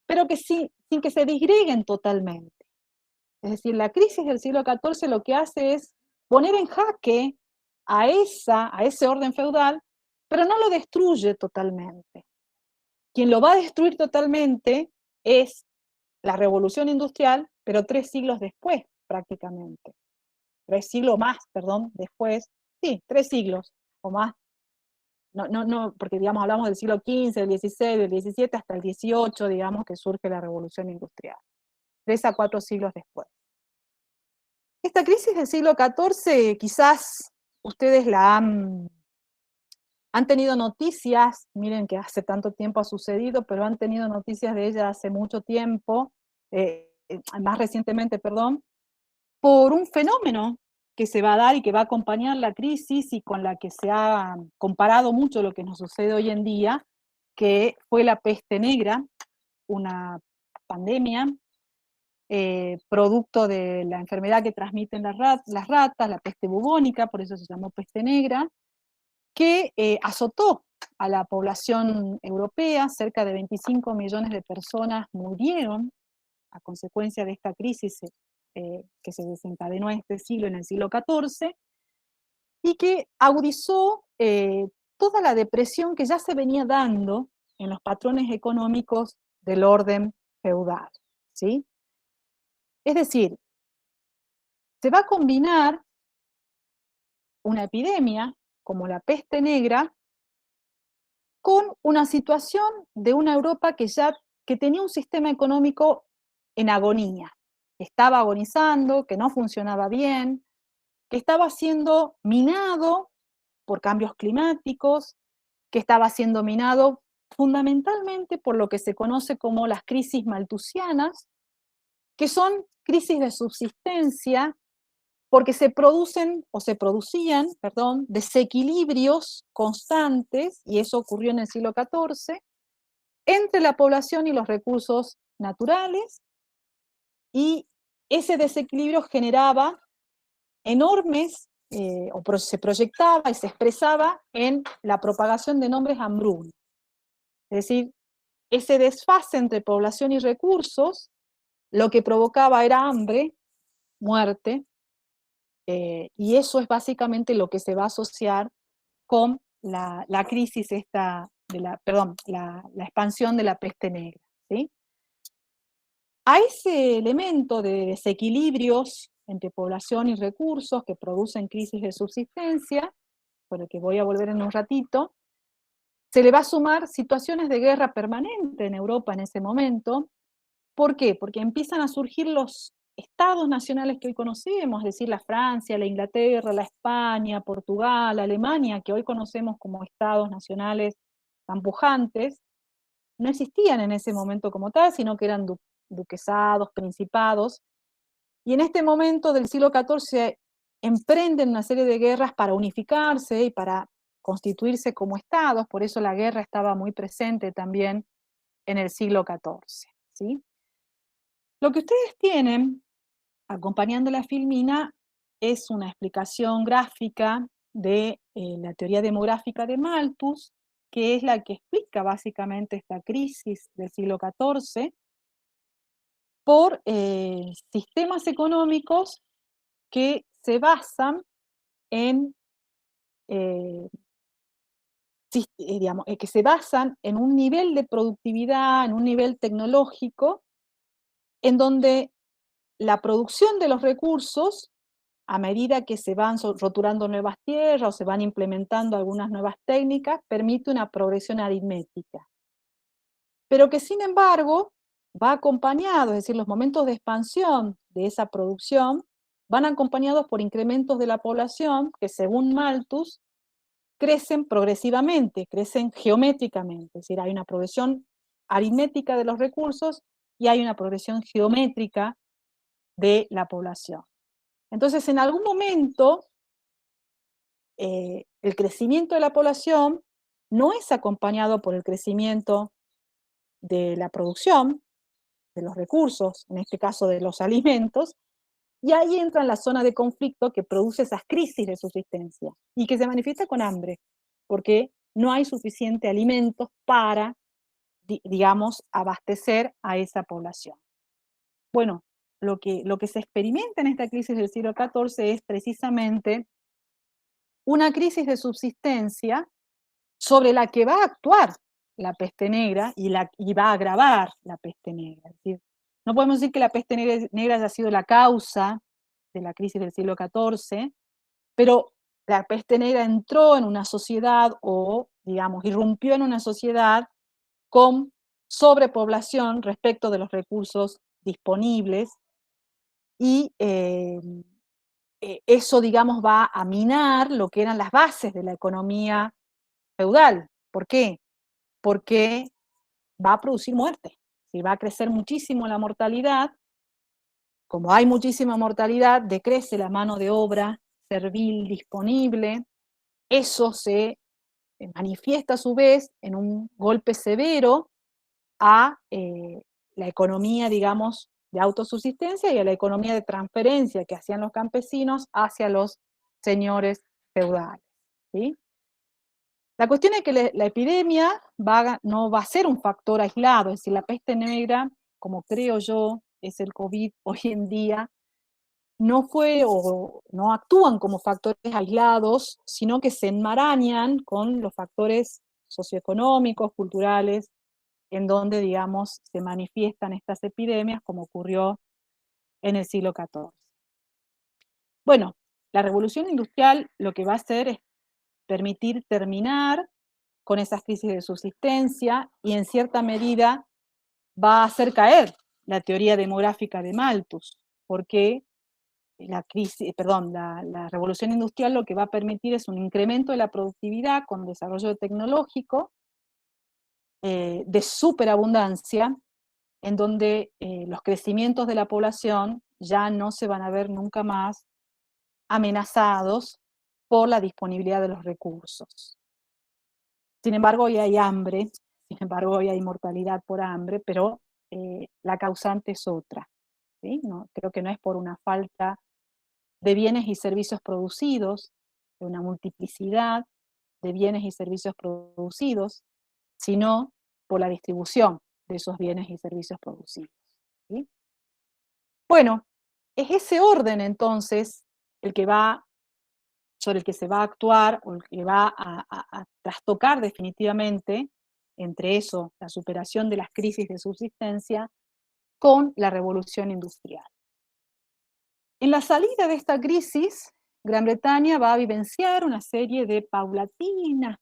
pero que sin que se disgreguen totalmente. Es decir, la crisis del siglo XIV lo que hace es poner en jaque a ese orden feudal, pero no lo destruye totalmente. Quien lo va a destruir totalmente es la revolución industrial, pero 3 siglos después, prácticamente. 3 siglos más, perdón, después. Sí, 3 siglos o más. No, porque digamos hablamos del siglo XV, del XVI, del XVII, hasta el XVIII, digamos, que surge la revolución industrial. 3 a 4 siglos después. Esta crisis del siglo XIV, quizás ustedes la han tenido noticias, miren que hace tanto tiempo ha sucedido, pero han tenido noticias de ella hace mucho tiempo, más recientemente, perdón, por un fenómeno que se va a dar y que va a acompañar la crisis y con la que se ha comparado mucho lo que nos sucede hoy en día, que fue la peste negra, una pandemia, producto de la enfermedad que transmiten las ratas, la peste bubónica, por eso se llamó peste negra, que azotó a la población europea. Cerca de 25 millones de personas murieron a consecuencia de esta crisis que se desencadenó en este siglo, en el siglo XIV, y que agudizó toda la depresión que ya se venía dando en los patrones económicos del orden feudal, ¿sí? Es decir, se va a combinar una epidemia como la peste negra con una situación de una Europa que tenía un sistema económico en agonía, que estaba agonizando, que no funcionaba bien, que estaba siendo minado por cambios climáticos, que estaba siendo minado fundamentalmente por lo que se conoce como las crisis malthusianas, que son crisis de subsistencia porque se producían, desequilibrios constantes, y eso ocurrió en el siglo XIV, entre la población y los recursos naturales, y ese desequilibrio generaba enormes, se proyectaba y se expresaba en la propagación de nombres hambruna. Es decir, ese desfase entre población y recursos, lo que provocaba era hambre, muerte, y eso es básicamente lo que se va a asociar con la crisis esta, la expansión de la peste negra, ¿sí? A ese elemento de desequilibrios entre población y recursos que producen crisis de subsistencia, por el que voy a volver en un ratito, se le va a sumar situaciones de guerra permanente en Europa en ese momento. ¿Por qué? Porque empiezan a surgir los estados nacionales que hoy conocemos, es decir, la Francia, la Inglaterra, la España, Portugal, Alemania, que hoy conocemos como estados nacionales tan pujantes, no existían en ese momento como tal, sino que eran duquesados, principados, y en este momento del siglo XIV emprenden una serie de guerras para unificarse y para constituirse como estados, por eso la guerra estaba muy presente también en el siglo XIV, ¿sí? Lo que ustedes tienen, acompañando la filmina, es una explicación gráfica de la teoría demográfica de Malthus, que es la que explica básicamente esta crisis del siglo XIV, por sistemas económicos que se basan en, que se basan en un nivel de productividad, en un nivel tecnológico, en donde la producción de los recursos, a medida que se van roturando nuevas tierras o se van implementando algunas nuevas técnicas, permite una progresión aritmética. Pero que sin embargo va acompañado, es decir, los momentos de expansión de esa producción van acompañados por incrementos de la población que, según Malthus, crecen progresivamente, crecen geométricamente, es decir, hay una progresión aritmética de los recursos y hay una progresión geométrica de la población. Entonces, en algún momento, el crecimiento de la población no es acompañado por el crecimiento de la producción, de los recursos, en este caso de los alimentos, y ahí entra en la zona de conflicto que produce esas crisis de subsistencia y que se manifiesta con hambre, porque no hay suficiente alimentos para, digamos, abastecer a esa población. Bueno, lo que se experimenta en esta crisis del siglo XIV es precisamente una crisis de subsistencia sobre la que va a actuar la peste negra y va a agravar la peste negra. Es decir, no podemos decir que la peste negra haya sido la causa de la crisis del siglo XIV, pero la peste negra entró en una sociedad o, digamos, irrumpió en una sociedad con sobrepoblación respecto de los recursos disponibles y eso, digamos, va a minar lo que eran las bases de la economía feudal. ¿Por qué? Porque va a producir muerte, ¿sí? Va a crecer muchísimo la mortalidad. Como hay muchísima mortalidad, decrece la mano de obra servil disponible. Eso se manifiesta a su vez en un golpe severo a la economía, digamos, de autosubsistencia y a la economía de transferencia que hacían los campesinos hacia los señores feudales, ¿sí? La cuestión es que la epidemia no va a ser un factor aislado, es decir, la peste negra, como creo yo, es el COVID hoy en día, no fue o no actúan como factores aislados, sino que se enmarañan con los factores socioeconómicos, culturales, en donde, digamos, se manifiestan estas epidemias, como ocurrió en el siglo XIV. Bueno, la revolución industrial lo que va a hacer es permitir terminar con esas crisis de subsistencia y en cierta medida va a hacer caer la teoría demográfica de Malthus, porque la revolución industrial lo que va a permitir es un incremento de la productividad con desarrollo tecnológico, de superabundancia, en donde los crecimientos de la población ya no se van a ver nunca más amenazados por la disponibilidad de los recursos. Sin embargo, hoy hay hambre, sin embargo, hoy hay mortalidad por hambre, pero la causante es otra, ¿sí? No, creo que no es por una falta de bienes y servicios producidos, de una multiplicidad de bienes y servicios producidos, sino por la distribución de esos bienes y servicios producidos, ¿sí? Bueno, es ese orden entonces sobre el que se va a actuar o el que va a trastocar definitivamente, entre eso, la superación de las crisis de subsistencia, con la revolución industrial. En la salida de esta crisis, Gran Bretaña va a vivenciar una serie de paulatinas,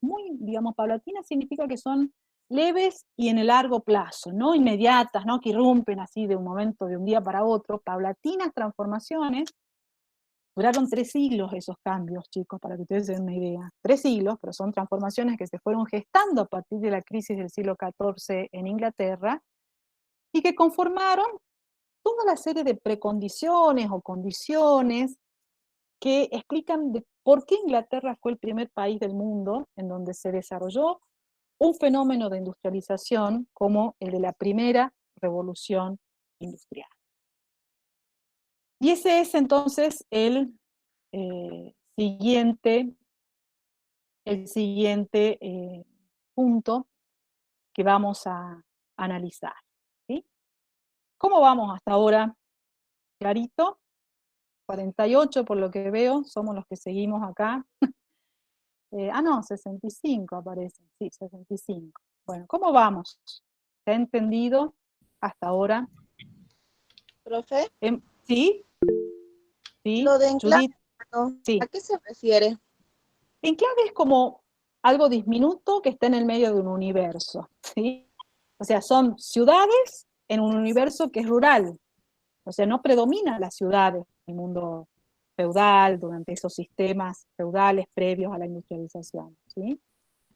paulatinas significa que son leves y en el largo plazo, no inmediatas, no que irrumpen así de un momento, de un día para otro, paulatinas transformaciones. Duraron 3 siglos esos cambios, chicos, para que ustedes se den una idea. 3 siglos, pero son transformaciones que se fueron gestando a partir de la crisis del siglo XIV en Inglaterra y que conformaron toda la serie de precondiciones o condiciones que explican por qué Inglaterra fue el primer país del mundo en donde se desarrolló un fenómeno de industrialización como el de la primera revolución industrial. Y ese es entonces el siguiente punto que vamos a analizar, ¿sí? ¿Cómo vamos hasta ahora? ¿Clarito? 48 por lo que veo, somos los que seguimos acá. No, 65 aparecen, sí, 65. Bueno, ¿cómo vamos? ¿Se ha entendido hasta ahora? Profe, ¿Sí? ¿Sí? lo de enclave, Judith, sí. ¿a qué se refiere? Enclave es como algo diminuto que está en el medio de un universo, ¿sí? O sea, son ciudades en un universo que es rural. O sea, no predomina las ciudades en el mundo feudal, durante esos sistemas feudales previos a la industrialización, ¿sí?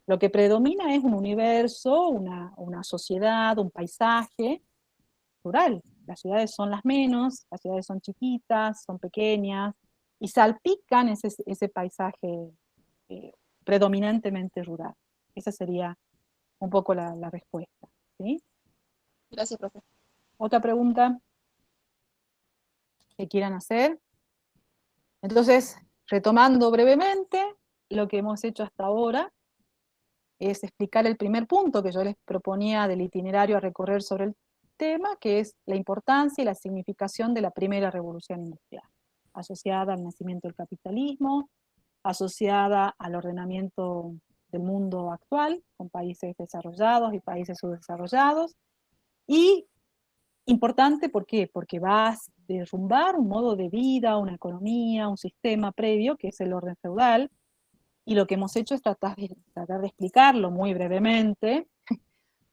Lo que predomina es un universo, una sociedad, un paisaje rural. Las ciudades son las menos, las ciudades son chiquitas, son pequeñas, y salpican ese paisaje predominantemente rural. Esa sería un poco la respuesta, ¿sí? Gracias, profe. ¿Otra pregunta que quieran hacer? Entonces, retomando brevemente, lo que hemos hecho hasta ahora es explicar el primer punto que yo les proponía del itinerario a recorrer sobre el tema, que es la importancia y la significación de la primera revolución industrial, asociada al nacimiento del capitalismo, asociada al ordenamiento del mundo actual, con países desarrollados y países subdesarrollados, y importante, ¿por qué? Porque va a derrumbar un modo de vida, una economía, un sistema previo, que es el orden feudal, y lo que hemos hecho es tratar de explicarlo muy brevemente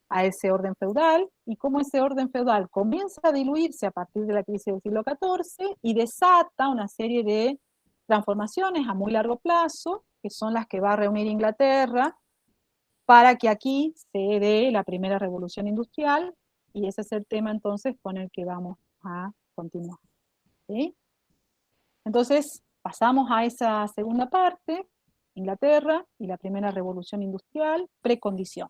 a ese orden feudal, y cómo ese orden feudal comienza a diluirse a partir de la crisis del siglo XIV y desata una serie de transformaciones a muy largo plazo, que son las que va a reunir Inglaterra, para que aquí se dé la primera revolución industrial, y ese es el tema entonces con el que vamos a continuar, ¿sí? Entonces, pasamos a esa segunda parte, Inglaterra y la primera revolución industrial, precondición.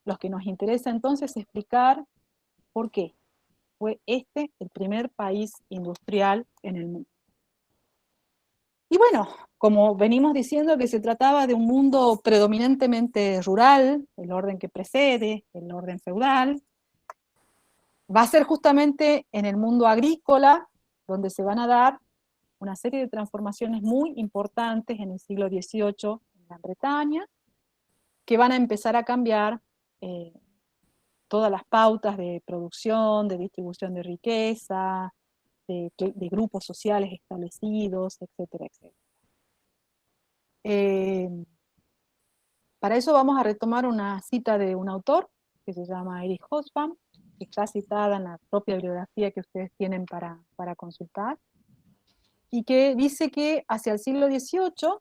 Lo que nos interesa entonces es explicar ¿Por qué? Fue este el primer país industrial en el mundo. Y bueno, como venimos diciendo que se trataba de un mundo predominantemente rural, el orden que precede, el orden feudal, va a ser justamente en el mundo agrícola donde se van a dar una serie de transformaciones muy importantes en el siglo XVIII en Gran Bretaña, que van a empezar a cambiar todas las pautas de producción, de distribución de riqueza, de grupos sociales establecidos, etcétera, etcétera. Para eso vamos a retomar una cita de un autor que se llama Erich Hobsbawm, que está citada en la propia bibliografía que ustedes tienen para consultar, y que dice que hacia el siglo XVIII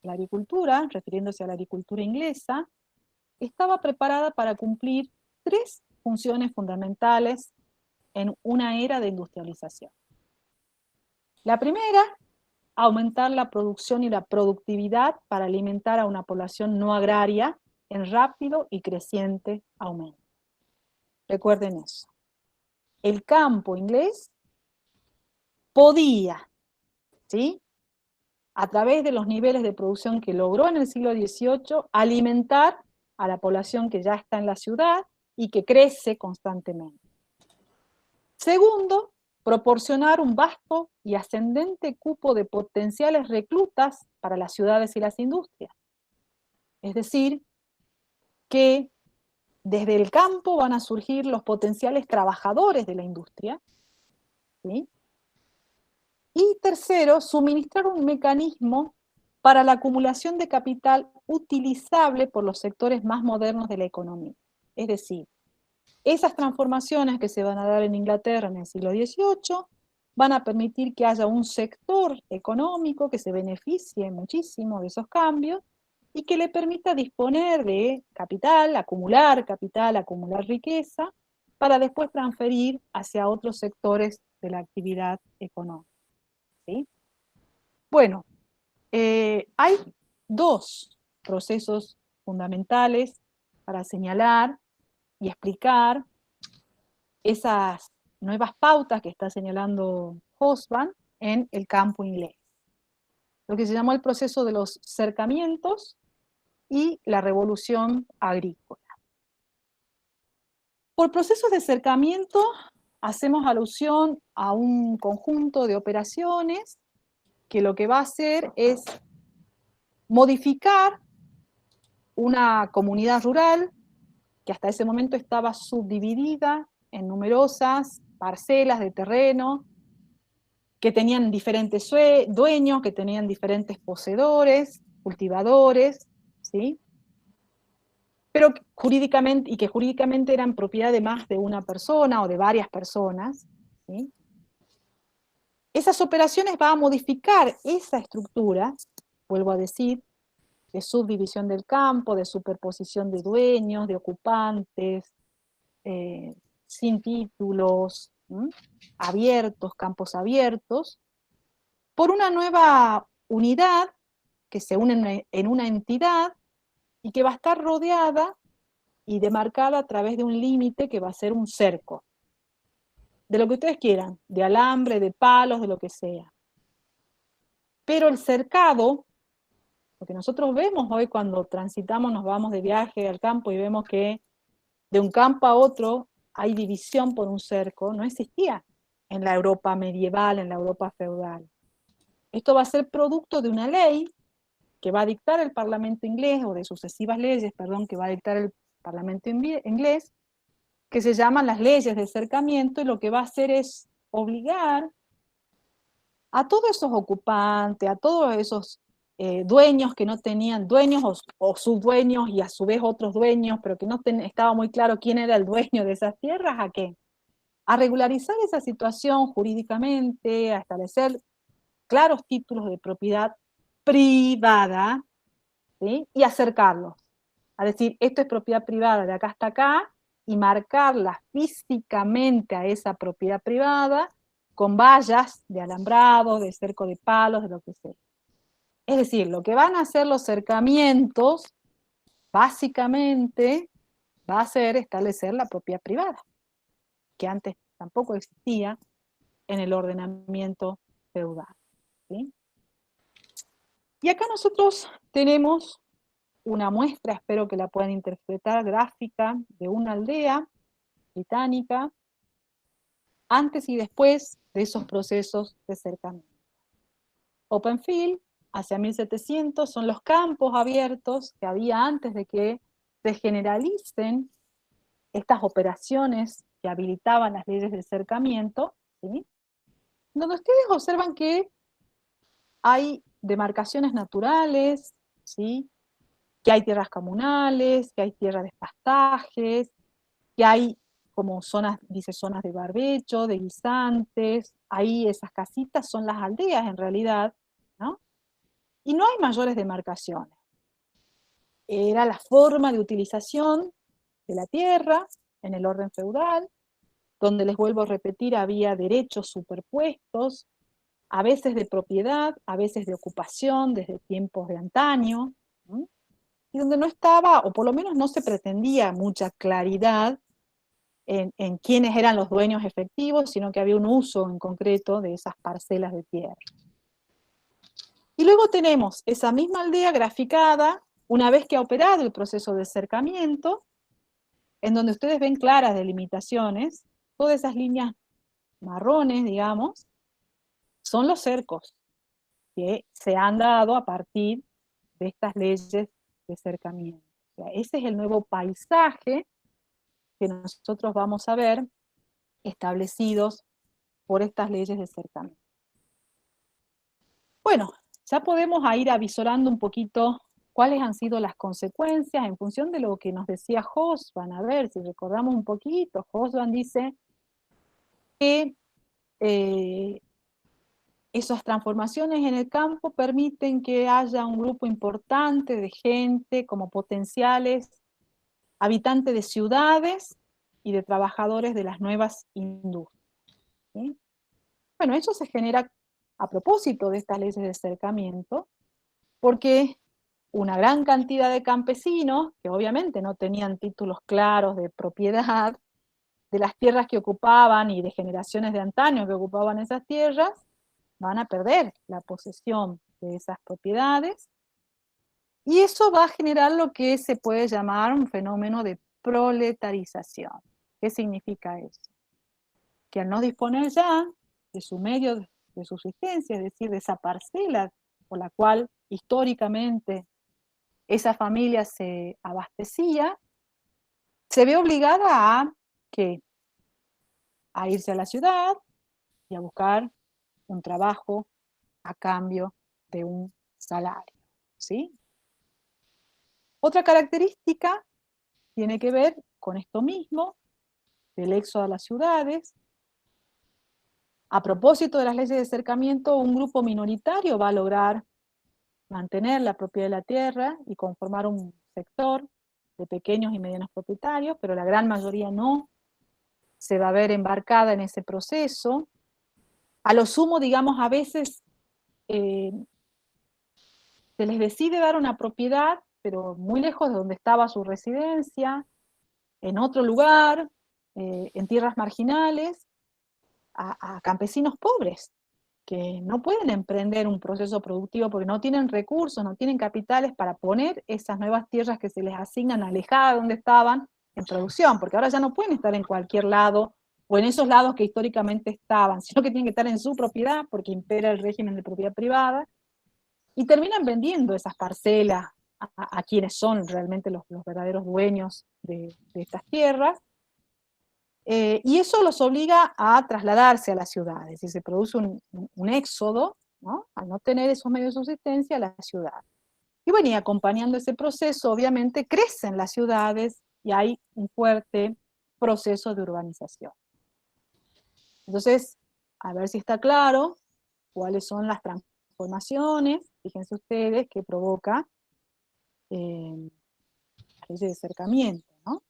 la agricultura, refiriéndose a la agricultura inglesa, estaba preparada para cumplir 3 funciones fundamentales en una era de industrialización. La primera, aumentar la producción y la productividad para alimentar a una población no agraria en rápido y creciente aumento. Recuerden eso. El campo inglés podía, ¿sí?, a través de los niveles de producción que logró en el siglo XVIII, alimentar a la población que ya está en la ciudad y que crece constantemente. Segundo, proporcionar un vasto y ascendente cupo de potenciales reclutas para las ciudades y las industrias. Es decir, que desde el campo van a surgir los potenciales trabajadores de la industria, ¿sí? Y tercero, suministrar un mecanismo para la acumulación de capital utilizable por los sectores más modernos de la economía. Es decir, esas transformaciones que se van a dar en Inglaterra en el siglo XVIII van a permitir que haya un sector económico que se beneficie muchísimo de esos cambios y que le permita disponer de capital, acumular riqueza, para después transferir hacia otros sectores de la actividad económica, ¿sí? Bueno, hay 2 procesos fundamentales para señalar y explicar esas nuevas pautas que está señalando Hobsbawm en el campo inglés. Lo que se llamó el proceso de los cercamientos y la revolución agrícola. Por procesos de cercamiento hacemos alusión a un conjunto de operaciones que lo que va a hacer es modificar una comunidad rural que hasta ese momento estaba subdividida en numerosas parcelas de terreno que tenían diferentes dueños, que tenían diferentes poseedores, cultivadores, ¿sí? Pero que jurídicamente eran propiedad de más de una persona o de varias personas, ¿sí? Esas operaciones van a modificar esa estructura, vuelvo a decir, de subdivisión del campo, de superposición de dueños, de ocupantes, sin títulos, abiertos, campos abiertos, por una nueva unidad que se une en una entidad y que va a estar rodeada y demarcada a través de un límite que va a ser un cerco, de lo que ustedes quieran, de alambre, de palos, de lo que sea. Pero el cercado, lo que nosotros vemos hoy cuando transitamos, nos vamos de viaje al campo y vemos que de un campo a otro hay división por un cerco, no existía en la Europa medieval, en la Europa feudal. Esto va a ser producto de una ley que va a dictar el Parlamento inglés, o de sucesivas leyes, perdón, que va a dictar el Parlamento inglés, que se llaman las leyes de cercamiento, y lo que va a hacer es obligar a todos esos ocupantes, a todos esos dueños que no tenían dueños o subdueños y a su vez otros dueños, pero que no estaba muy claro quién era el dueño de esas tierras, ¿a qué? A regularizar esa situación jurídicamente, a establecer claros títulos de propiedad privada, ¿sí? Y acercarlos. A decir, esto es propiedad privada de acá hasta acá, y marcarla físicamente a esa propiedad privada con vallas de alambrado, de cerco de palos, de lo que sea. Es decir, lo que van a hacer los cercamientos, básicamente, va a ser establecer la propiedad privada. que antes tampoco existía en el ordenamiento feudal, ¿sí? Y acá nosotros tenemos una muestra, espero que la puedan interpretar, gráfica, de una aldea británica, antes y después de esos procesos de cercamiento. Open field, hacia 1700, son los campos abiertos que había antes de que se generalicen estas operaciones que habilitaban las leyes de cercamiento, ¿sí? Donde ustedes observan que hay demarcaciones naturales, ¿sí? Que hay tierras comunales, que hay tierras de pastajes, que hay como zonas, dice zonas de barbecho, de guisantes, ahí esas casitas son las aldeas en realidad, ¿no? Y no hay mayores demarcaciones. Era la forma de utilización de la tierra en el orden feudal, donde les vuelvo a repetir, había derechos superpuestos, a veces de propiedad, a veces de ocupación, desde tiempos de antaño, ¿no? Y donde no estaba, o por lo menos no se pretendía mucha claridad en quiénes eran los dueños efectivos, sino que había un uso en concreto de esas parcelas de tierra. Y luego tenemos esa misma aldea graficada, una vez que ha operado el proceso de cercamiento, en donde ustedes ven claras delimitaciones, todas esas líneas marrones, digamos, son los cercos que se han dado a partir de estas leyes de cercamiento. O sea, ese es el nuevo paisaje que nosotros vamos a ver establecidos por estas leyes de cercamiento. Bueno, ya podemos ir avisorando un poquito cuáles han sido las consecuencias en función de lo que nos decía Hobsbawm. A ver, si recordamos un poquito, Hobsbawm dice que esas transformaciones en el campo permiten que haya un grupo importante de gente como potenciales habitantes de ciudades y de trabajadores de las nuevas industrias, ¿sí? Bueno, eso se genera a propósito de estas leyes de cercamiento, porque una gran cantidad de campesinos, que obviamente no tenían títulos claros de propiedad de las tierras que ocupaban y de generaciones de antaño que ocupaban esas tierras, van a perder la posesión de esas propiedades, y eso va a generar lo que se puede llamar un fenómeno de proletarización. ¿Qué significa eso? Que al no disponer ya de su medio de subsistencia, es decir, de esa parcela por la cual históricamente esa familia se abastecía, se ve obligada ¿qué? A irse a la ciudad y a buscar un trabajo a cambio de un salario, ¿sí? Otra característica tiene que ver con esto mismo, del éxodo a las ciudades. A propósito de las leyes de cercamiento, un grupo minoritario va a lograr mantener la propiedad de la tierra y conformar un sector de pequeños y medianos propietarios, pero la gran mayoría no se va a ver embarcada en ese proceso. A lo sumo, digamos, a veces se les decide dar una propiedad, pero muy lejos de donde estaba su residencia, en otro lugar, en tierras marginales, a campesinos pobres, que no pueden emprender un proceso productivo porque no tienen recursos, no tienen capitales para poner esas nuevas tierras que se les asignan alejadas de donde estaban en producción, porque ahora ya no pueden estar en cualquier lado o en esos lados que históricamente estaban, sino que tienen que estar en su propiedad porque impera el régimen de propiedad privada, y terminan vendiendo esas parcelas a quienes son realmente los verdaderos dueños de estas tierras, y eso los obliga a trasladarse a las ciudades, y se produce un éxodo, ¿no? Al no tener esos medios de subsistencia, a la ciudad. Y bueno, y acompañando ese proceso, obviamente, crecen las ciudades y hay un fuerte proceso de urbanización. Entonces, a ver si está claro cuáles son las transformaciones, fíjense ustedes, que provoca la ley de cercamiento, ¿no?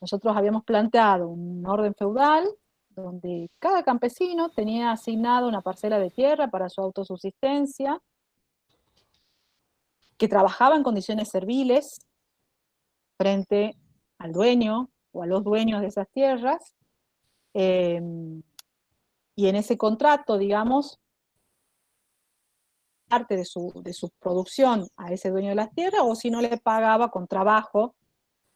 Nosotros habíamos planteado un orden feudal donde cada campesino tenía asignado una parcela de tierra para su autosubsistencia, que trabajaba en condiciones serviles frente al dueño o a los dueños de esas tierras, y en ese contrato, digamos, parte de su producción a ese dueño de las tierras, o si no le pagaba con trabajo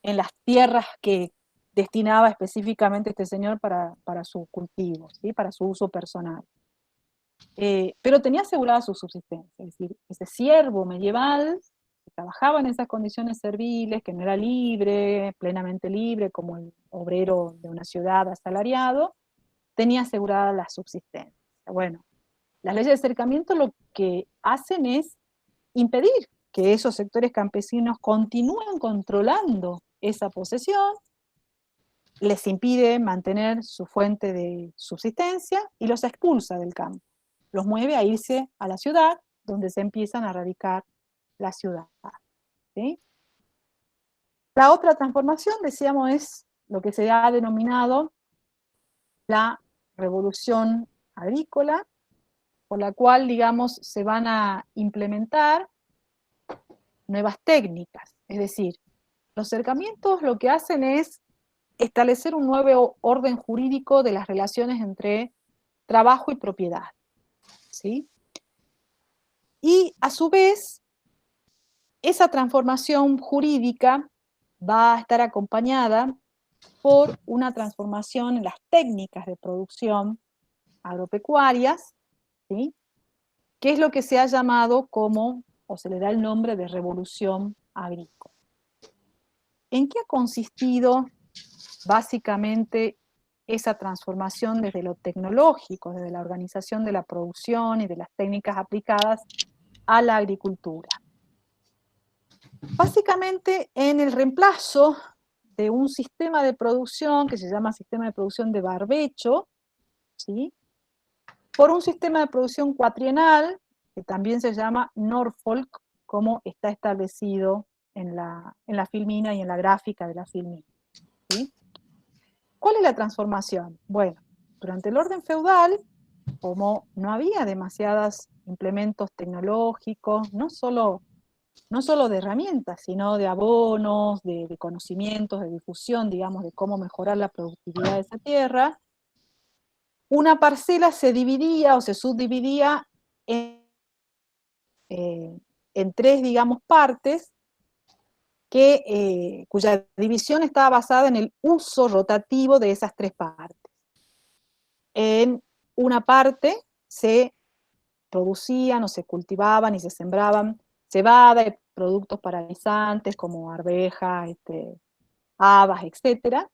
en las tierras que destinaba específicamente este señor para su cultivo, ¿sí? Para su uso personal. Pero tenía asegurada su subsistencia, es decir, ese siervo medieval que trabajaba en esas condiciones serviles, que no era libre, plenamente libre, como el obrero de una ciudad asalariado, tenía asegurada la subsistencia. Bueno, las leyes de acercamiento lo que hacen es impedir que esos sectores campesinos continúen controlando esa posesión, les impide mantener su fuente de subsistencia y los expulsa del campo. Los mueve a irse a la ciudad, donde se empiezan a radicar la ciudad, ¿sí? La otra transformación, decíamos, es lo que se ha denominado la revolución agrícola, por la cual, digamos, se van a implementar nuevas técnicas. Es decir, los cercamientos lo que hacen es establecer un nuevo orden jurídico de las relaciones entre trabajo y propiedad, ¿sí? Y a su vez, esa transformación jurídica va a estar acompañada por una transformación en las técnicas de producción agropecuarias, ¿sí? Que es lo que se ha llamado como, o se le da el nombre de revolución agrícola. ¿En qué ha consistido básicamente esa transformación desde lo tecnológico, desde la organización de la producción y de las técnicas aplicadas a la agricultura? Básicamente en el reemplazo de un sistema de producción que se llama sistema de producción de barbecho, ¿sí? Por un sistema de producción cuatrienal, que también se llama Norfolk, como está establecido en la filmina y en la gráfica de la filmina, ¿sí? ¿Cuál es la transformación? Bueno, durante el orden feudal, como no había demasiados implementos tecnológicos, no solo de herramientas, sino de abonos, de conocimientos, de difusión, digamos, de cómo mejorar la productividad de esa tierra, una parcela se dividía o se subdividía en tres, digamos, partes, cuya división estaba basada en el uso rotativo de esas tres partes. En una parte se producían o se cultivaban y se sembraban cebada y productos paraguisantes como arveja, habas, etc.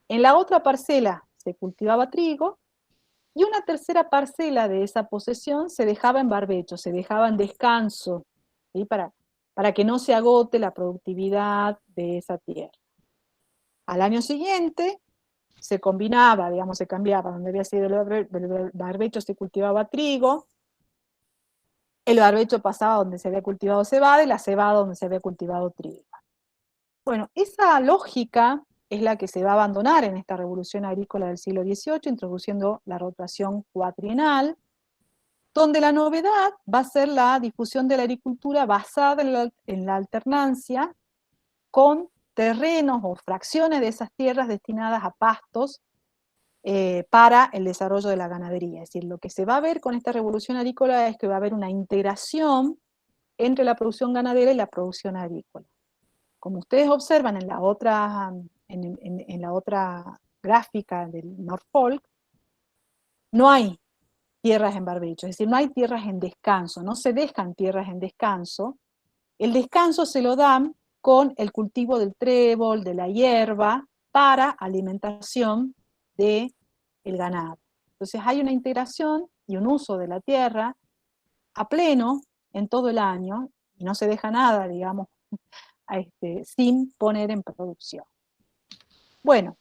En la otra parcela se cultivaba trigo, y una tercera parcela de esa posesión se dejaba en barbecho, se dejaba en descanso, ¿sí? Para que no se agote la productividad de esa tierra. Al año siguiente se combinaba, digamos, se cambiaba, donde había sido el barbecho se cultivaba trigo, el barbecho pasaba donde se había cultivado cebada y la cebada donde se había cultivado trigo. Bueno, esa lógica es la que se va a abandonar en esta revolución agrícola del siglo XVIII, introduciendo la rotación cuatrienal, donde la novedad va a ser la difusión de la agricultura basada en la alternancia con terrenos o fracciones de esas tierras destinadas a pastos para el desarrollo de la ganadería. Es decir, lo que se va a ver con esta revolución agrícola es que va a haber una integración entre la producción ganadera y la producción agrícola. Como ustedes observan en la otra gráfica del Norfolk, no hay tierras en barbecho, es decir, no hay tierras en descanso, no se dejan tierras en descanso. El descanso se lo dan con el cultivo del trébol, de la hierba, para alimentación del ganado. Entonces hay una integración y un uso de la tierra a pleno en todo el año, y no se deja nada, digamos, sin poner en producción. Bueno,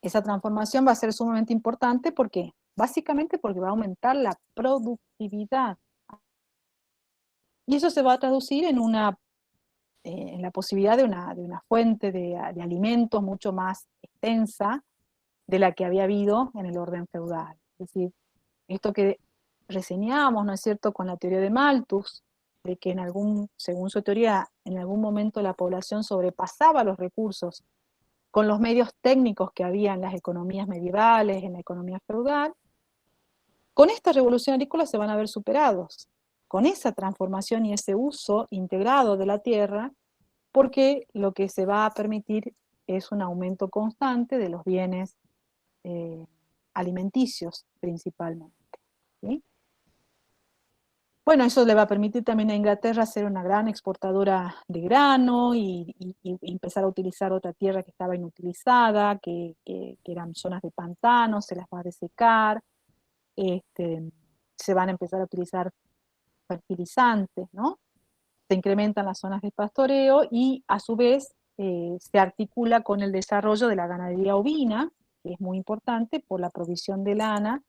esa transformación va a ser sumamente importante porque, básicamente porque va a aumentar la productividad. Y eso se va a traducir en la posibilidad de una fuente de alimentos mucho más extensa de la que había habido en el orden feudal. Es decir, esto que reseñamos, ¿no es cierto?, con la teoría de Malthus, de que según su teoría, en algún momento la población sobrepasaba los recursos con los medios técnicos que había en las economías medievales, en la economía feudal, con esta revolución agrícola se van a ver superados, con esa transformación y ese uso integrado de la tierra, porque lo que se va a permitir es un aumento constante de los bienes alimenticios principalmente, ¿sí? Bueno, eso le va a permitir también a Inglaterra ser una gran exportadora de grano y empezar a utilizar otra tierra que estaba inutilizada, que eran zonas de pantanos, se las va a desecar, se van a empezar a utilizar fertilizantes, ¿no? Se incrementan las zonas de pastoreo y a su vez se articula con el desarrollo de la ganadería ovina, que es muy importante por la provisión de lana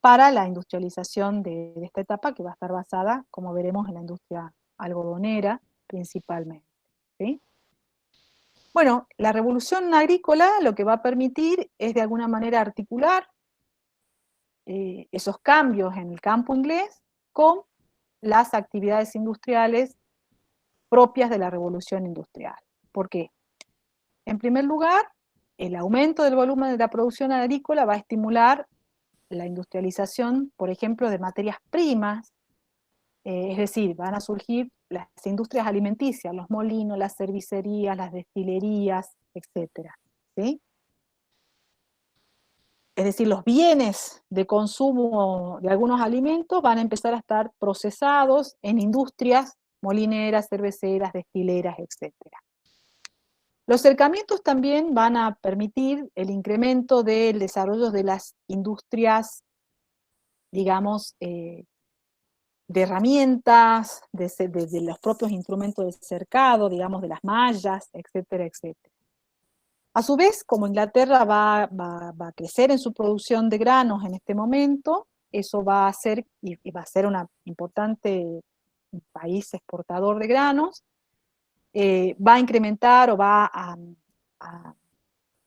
para la industrialización de esta etapa, que va a estar basada, como veremos, en la industria algodonera principalmente, ¿sí? Bueno, la revolución agrícola lo que va a permitir es de alguna manera articular esos cambios en el campo inglés con las actividades industriales propias de la revolución industrial. ¿Por qué? En primer lugar, el aumento del volumen de la producción agrícola va a estimular la industrialización, por ejemplo, de materias primas, es decir, van a surgir las industrias alimenticias, los molinos, las cervecerías, las destilerías, etc. ¿Sí? Es decir, los bienes de consumo de algunos alimentos van a empezar a estar procesados en industrias molineras, cerveceras, destileras, etc. Los cercamientos también van a permitir el incremento del desarrollo de las industrias, digamos, de herramientas, de los propios instrumentos de cercado, digamos, de las mallas, etcétera, etcétera. A su vez, como Inglaterra va a crecer en su producción de granos en este momento, eso va a hacer, y va a ser un importante país exportador de granos, va a incrementar o va a,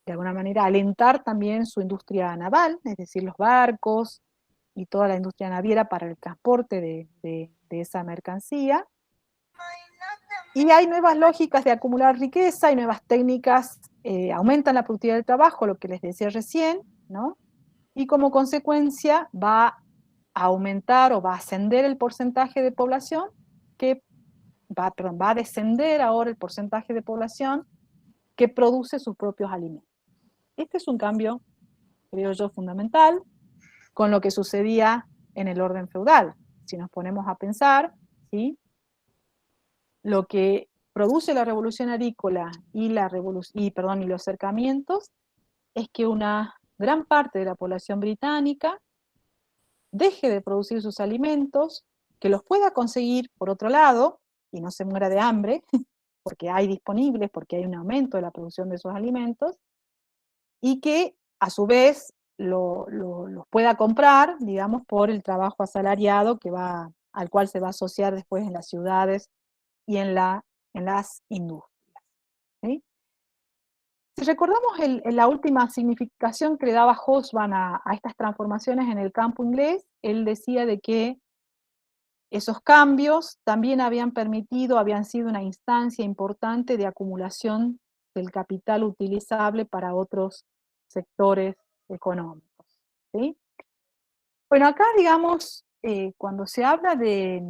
de alguna manera, alentar también su industria naval, es decir, los barcos y toda la industria naviera para el transporte de esa mercancía. Y hay nuevas lógicas de acumular riqueza y nuevas técnicas, aumentan la productividad del trabajo, lo que les decía recién, ¿no? Y como consecuencia va a aumentar o va a ascender el porcentaje de población que va a descender ahora el porcentaje de población que produce sus propios alimentos. Este es un cambio, creo yo, fundamental con lo que sucedía en el orden feudal. Si nos ponemos a pensar, ¿sí? Lo que produce la revolución agrícola y los cercamientos es que una gran parte de la población británica deje de producir sus alimentos, que los pueda conseguir por otro lado y no se muera de hambre, porque hay disponibles, porque hay un aumento de la producción de esos alimentos, y que a su vez los pueda comprar, digamos, por el trabajo asalariado al cual se va a asociar después en las ciudades y en las industrias, ¿sí? Si recordamos la última significación que le daba Hobsbawm a estas transformaciones en el campo inglés, él decía de que esos cambios también habían sido una instancia importante de acumulación del capital utilizable para otros sectores económicos, ¿sí? Bueno, acá, digamos, cuando se habla de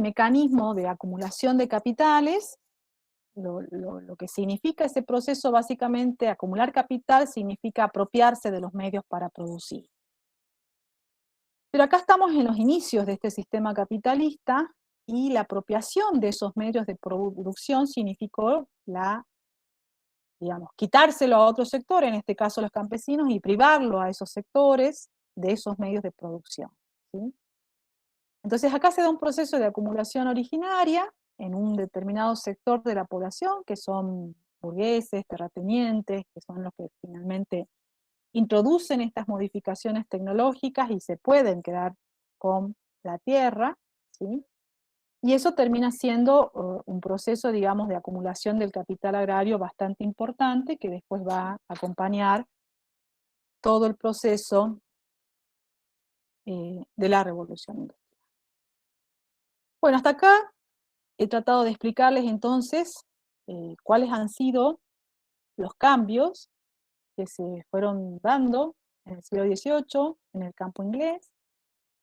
mecanismo de acumulación de capitales, lo que significa ese proceso, básicamente, acumular capital significa apropiarse de los medios para producir. Pero acá estamos en los inicios de este sistema capitalista y la apropiación de esos medios de producción significó quitárselo a otro sector, en este caso los campesinos, y privarlo a esos sectores de esos medios de producción, ¿sí? Entonces acá se da un proceso de acumulación originaria en un determinado sector de la población, que son burgueses, terratenientes, que son los que finalmente introducen estas modificaciones tecnológicas y se pueden quedar con la tierra, ¿sí? Y eso termina siendo un proceso, digamos, de acumulación del capital agrario bastante importante, que después va a acompañar todo el proceso de la revolución industrial. Bueno, hasta acá he tratado de explicarles entonces cuáles han sido los cambios que se fueron dando en el siglo XVIII en el campo inglés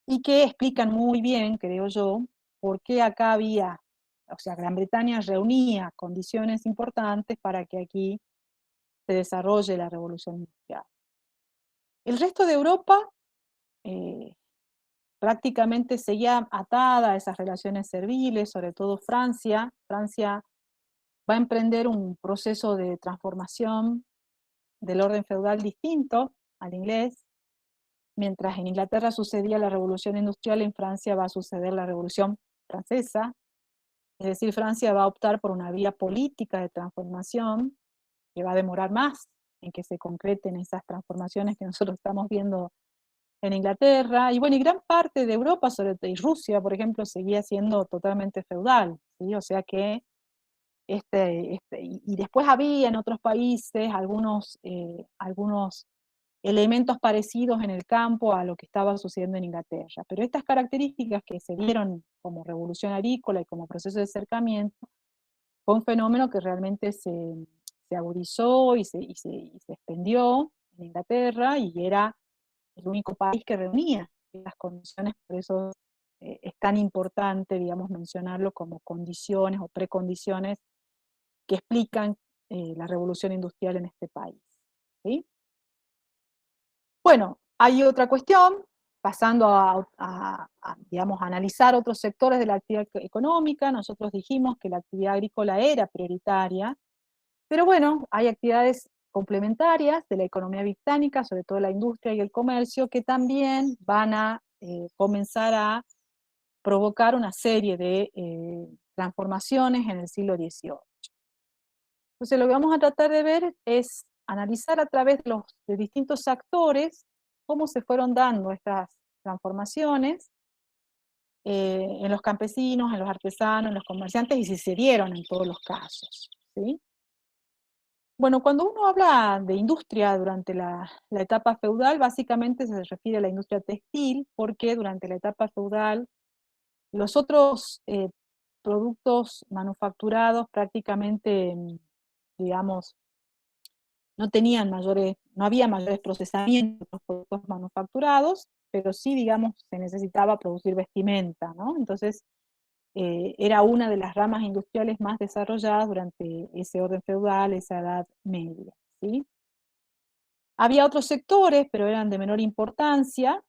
y que explican muy bien, creo yo, por qué acá había, o sea, Gran Bretaña reunía condiciones importantes para que aquí se desarrolle la revolución industrial. El resto de Europa prácticamente seguía atada a esas relaciones serviles, sobre todo Francia. Francia va a emprender un proceso de transformación del orden feudal distinto al inglés. Mientras en Inglaterra sucedía la revolución industrial, en Francia va a suceder la revolución francesa. Es decir, Francia va a optar por una vía política de transformación que va a demorar más en que se concreten esas transformaciones que nosotros estamos viendo en Inglaterra. Y bueno, y gran parte de Europa, sobre todo, y Rusia, por ejemplo, seguía siendo totalmente feudal, ¿sí? O sea que y después había en otros países algunos elementos parecidos en el campo a lo que estaba sucediendo en Inglaterra. Pero estas características que se dieron como revolución agrícola y como proceso de acercamiento, fue un fenómeno que realmente se agudizó y se extendió en Inglaterra, y era el único país que reunía las condiciones, por eso es tan importante, digamos, mencionarlo como condiciones o precondiciones que explican la revolución industrial en este país, ¿sí? Bueno, hay otra cuestión, pasando digamos, a analizar otros sectores de la actividad económica. Nosotros dijimos que la actividad agrícola era prioritaria, pero bueno, hay actividades complementarias de la economía británica, sobre todo la industria y el comercio, que también van a comenzar a provocar una serie de transformaciones en el siglo XVIII. Entonces lo que vamos a tratar de ver es analizar a través de distintos actores cómo se fueron dando estas transformaciones en los campesinos, en los artesanos, en los comerciantes, y si se dieron en todos los casos, ¿sí? Bueno, cuando uno habla de industria durante la etapa feudal, básicamente se refiere a la industria textil, porque durante la etapa feudal los otros productos manufacturados prácticamente, digamos, no había mayores procesamientos de los productos manufacturados, pero sí, digamos, se necesitaba producir vestimenta, ¿no? Entonces, era una de las ramas industriales más desarrolladas durante ese orden feudal, esa Edad Media, ¿sí? Había otros sectores, pero eran de menor importancia,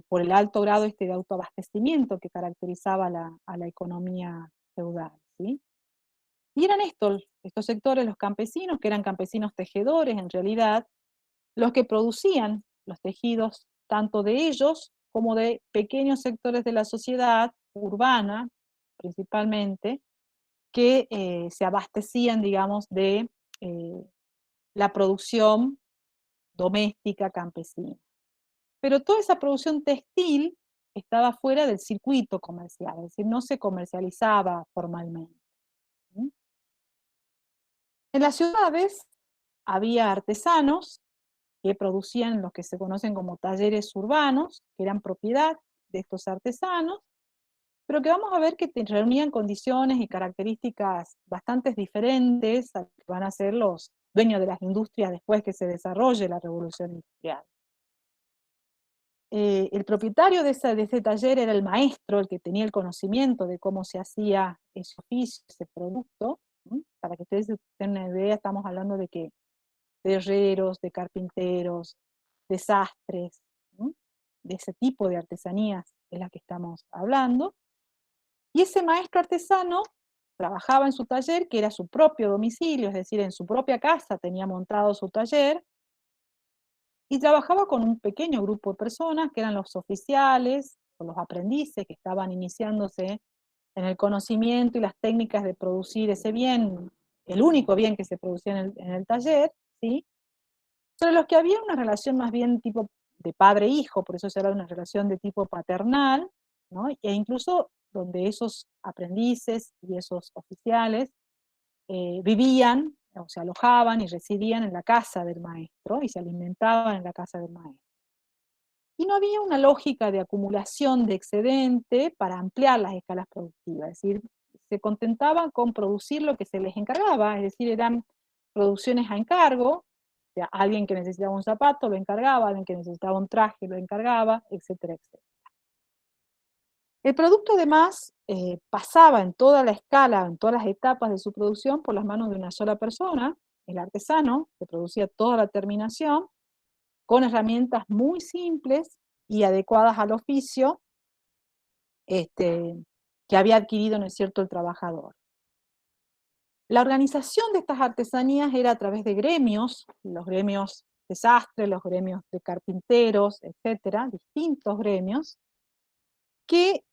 por el alto grado de autoabastecimiento que caracterizaba a la economía feudal, ¿sí? Y eran estos sectores, los campesinos, que eran campesinos tejedores en realidad, los que producían los tejidos tanto de ellos como de pequeños sectores de la sociedad urbana, principalmente, que se abastecían, digamos, de la producción doméstica campesina. Pero toda esa producción textil estaba fuera del circuito comercial, es decir, no se comercializaba formalmente. ¿Sí? En las ciudades había artesanos que producían lo que se conocen como talleres urbanos, que eran propiedad de estos artesanos, pero que vamos a ver que reunían condiciones y características bastante diferentes a lo que van a ser los dueños de las industrias después que se desarrolle la revolución industrial. El propietario de ese taller era el maestro, el que tenía el conocimiento de cómo se hacía ese oficio, ese producto. Para que ustedes tengan una idea, estamos hablando de herreros, de carpinteros, de sastres, de ese tipo de artesanías es la que estamos hablando. Y ese maestro artesano trabajaba en su taller, que era su propio domicilio, es decir, en su propia casa tenía montado su taller, y trabajaba con un pequeño grupo de personas que eran los oficiales o los aprendices que estaban iniciándose en el conocimiento y las técnicas de producir ese bien, el único bien que se producía en el taller, ¿sí? Sobre los que había una relación más bien tipo de padre-hijo, por eso se habla de una relación de tipo paternal, ¿no? E incluso donde esos aprendices y esos oficiales vivían, o se alojaban y residían en la casa del maestro y se alimentaban en la casa del maestro. Y no había una lógica de acumulación de excedente para ampliar las escalas productivas, es decir, se contentaban con producir lo que se les encargaba, es decir, eran producciones a encargo, o sea, alguien que necesitaba un zapato lo encargaba, alguien que necesitaba un traje lo encargaba, etcétera, etcétera. El producto además pasaba en toda la escala, en todas las etapas de su producción por las manos de una sola persona, el artesano, que producía toda la terminación, con herramientas muy simples y adecuadas al oficio que había adquirido, ¿no es cierto?, el trabajador. La organización de estas artesanías era a través de gremios, los gremios de sastres, los gremios de carpinteros, etcétera, distintos gremios, que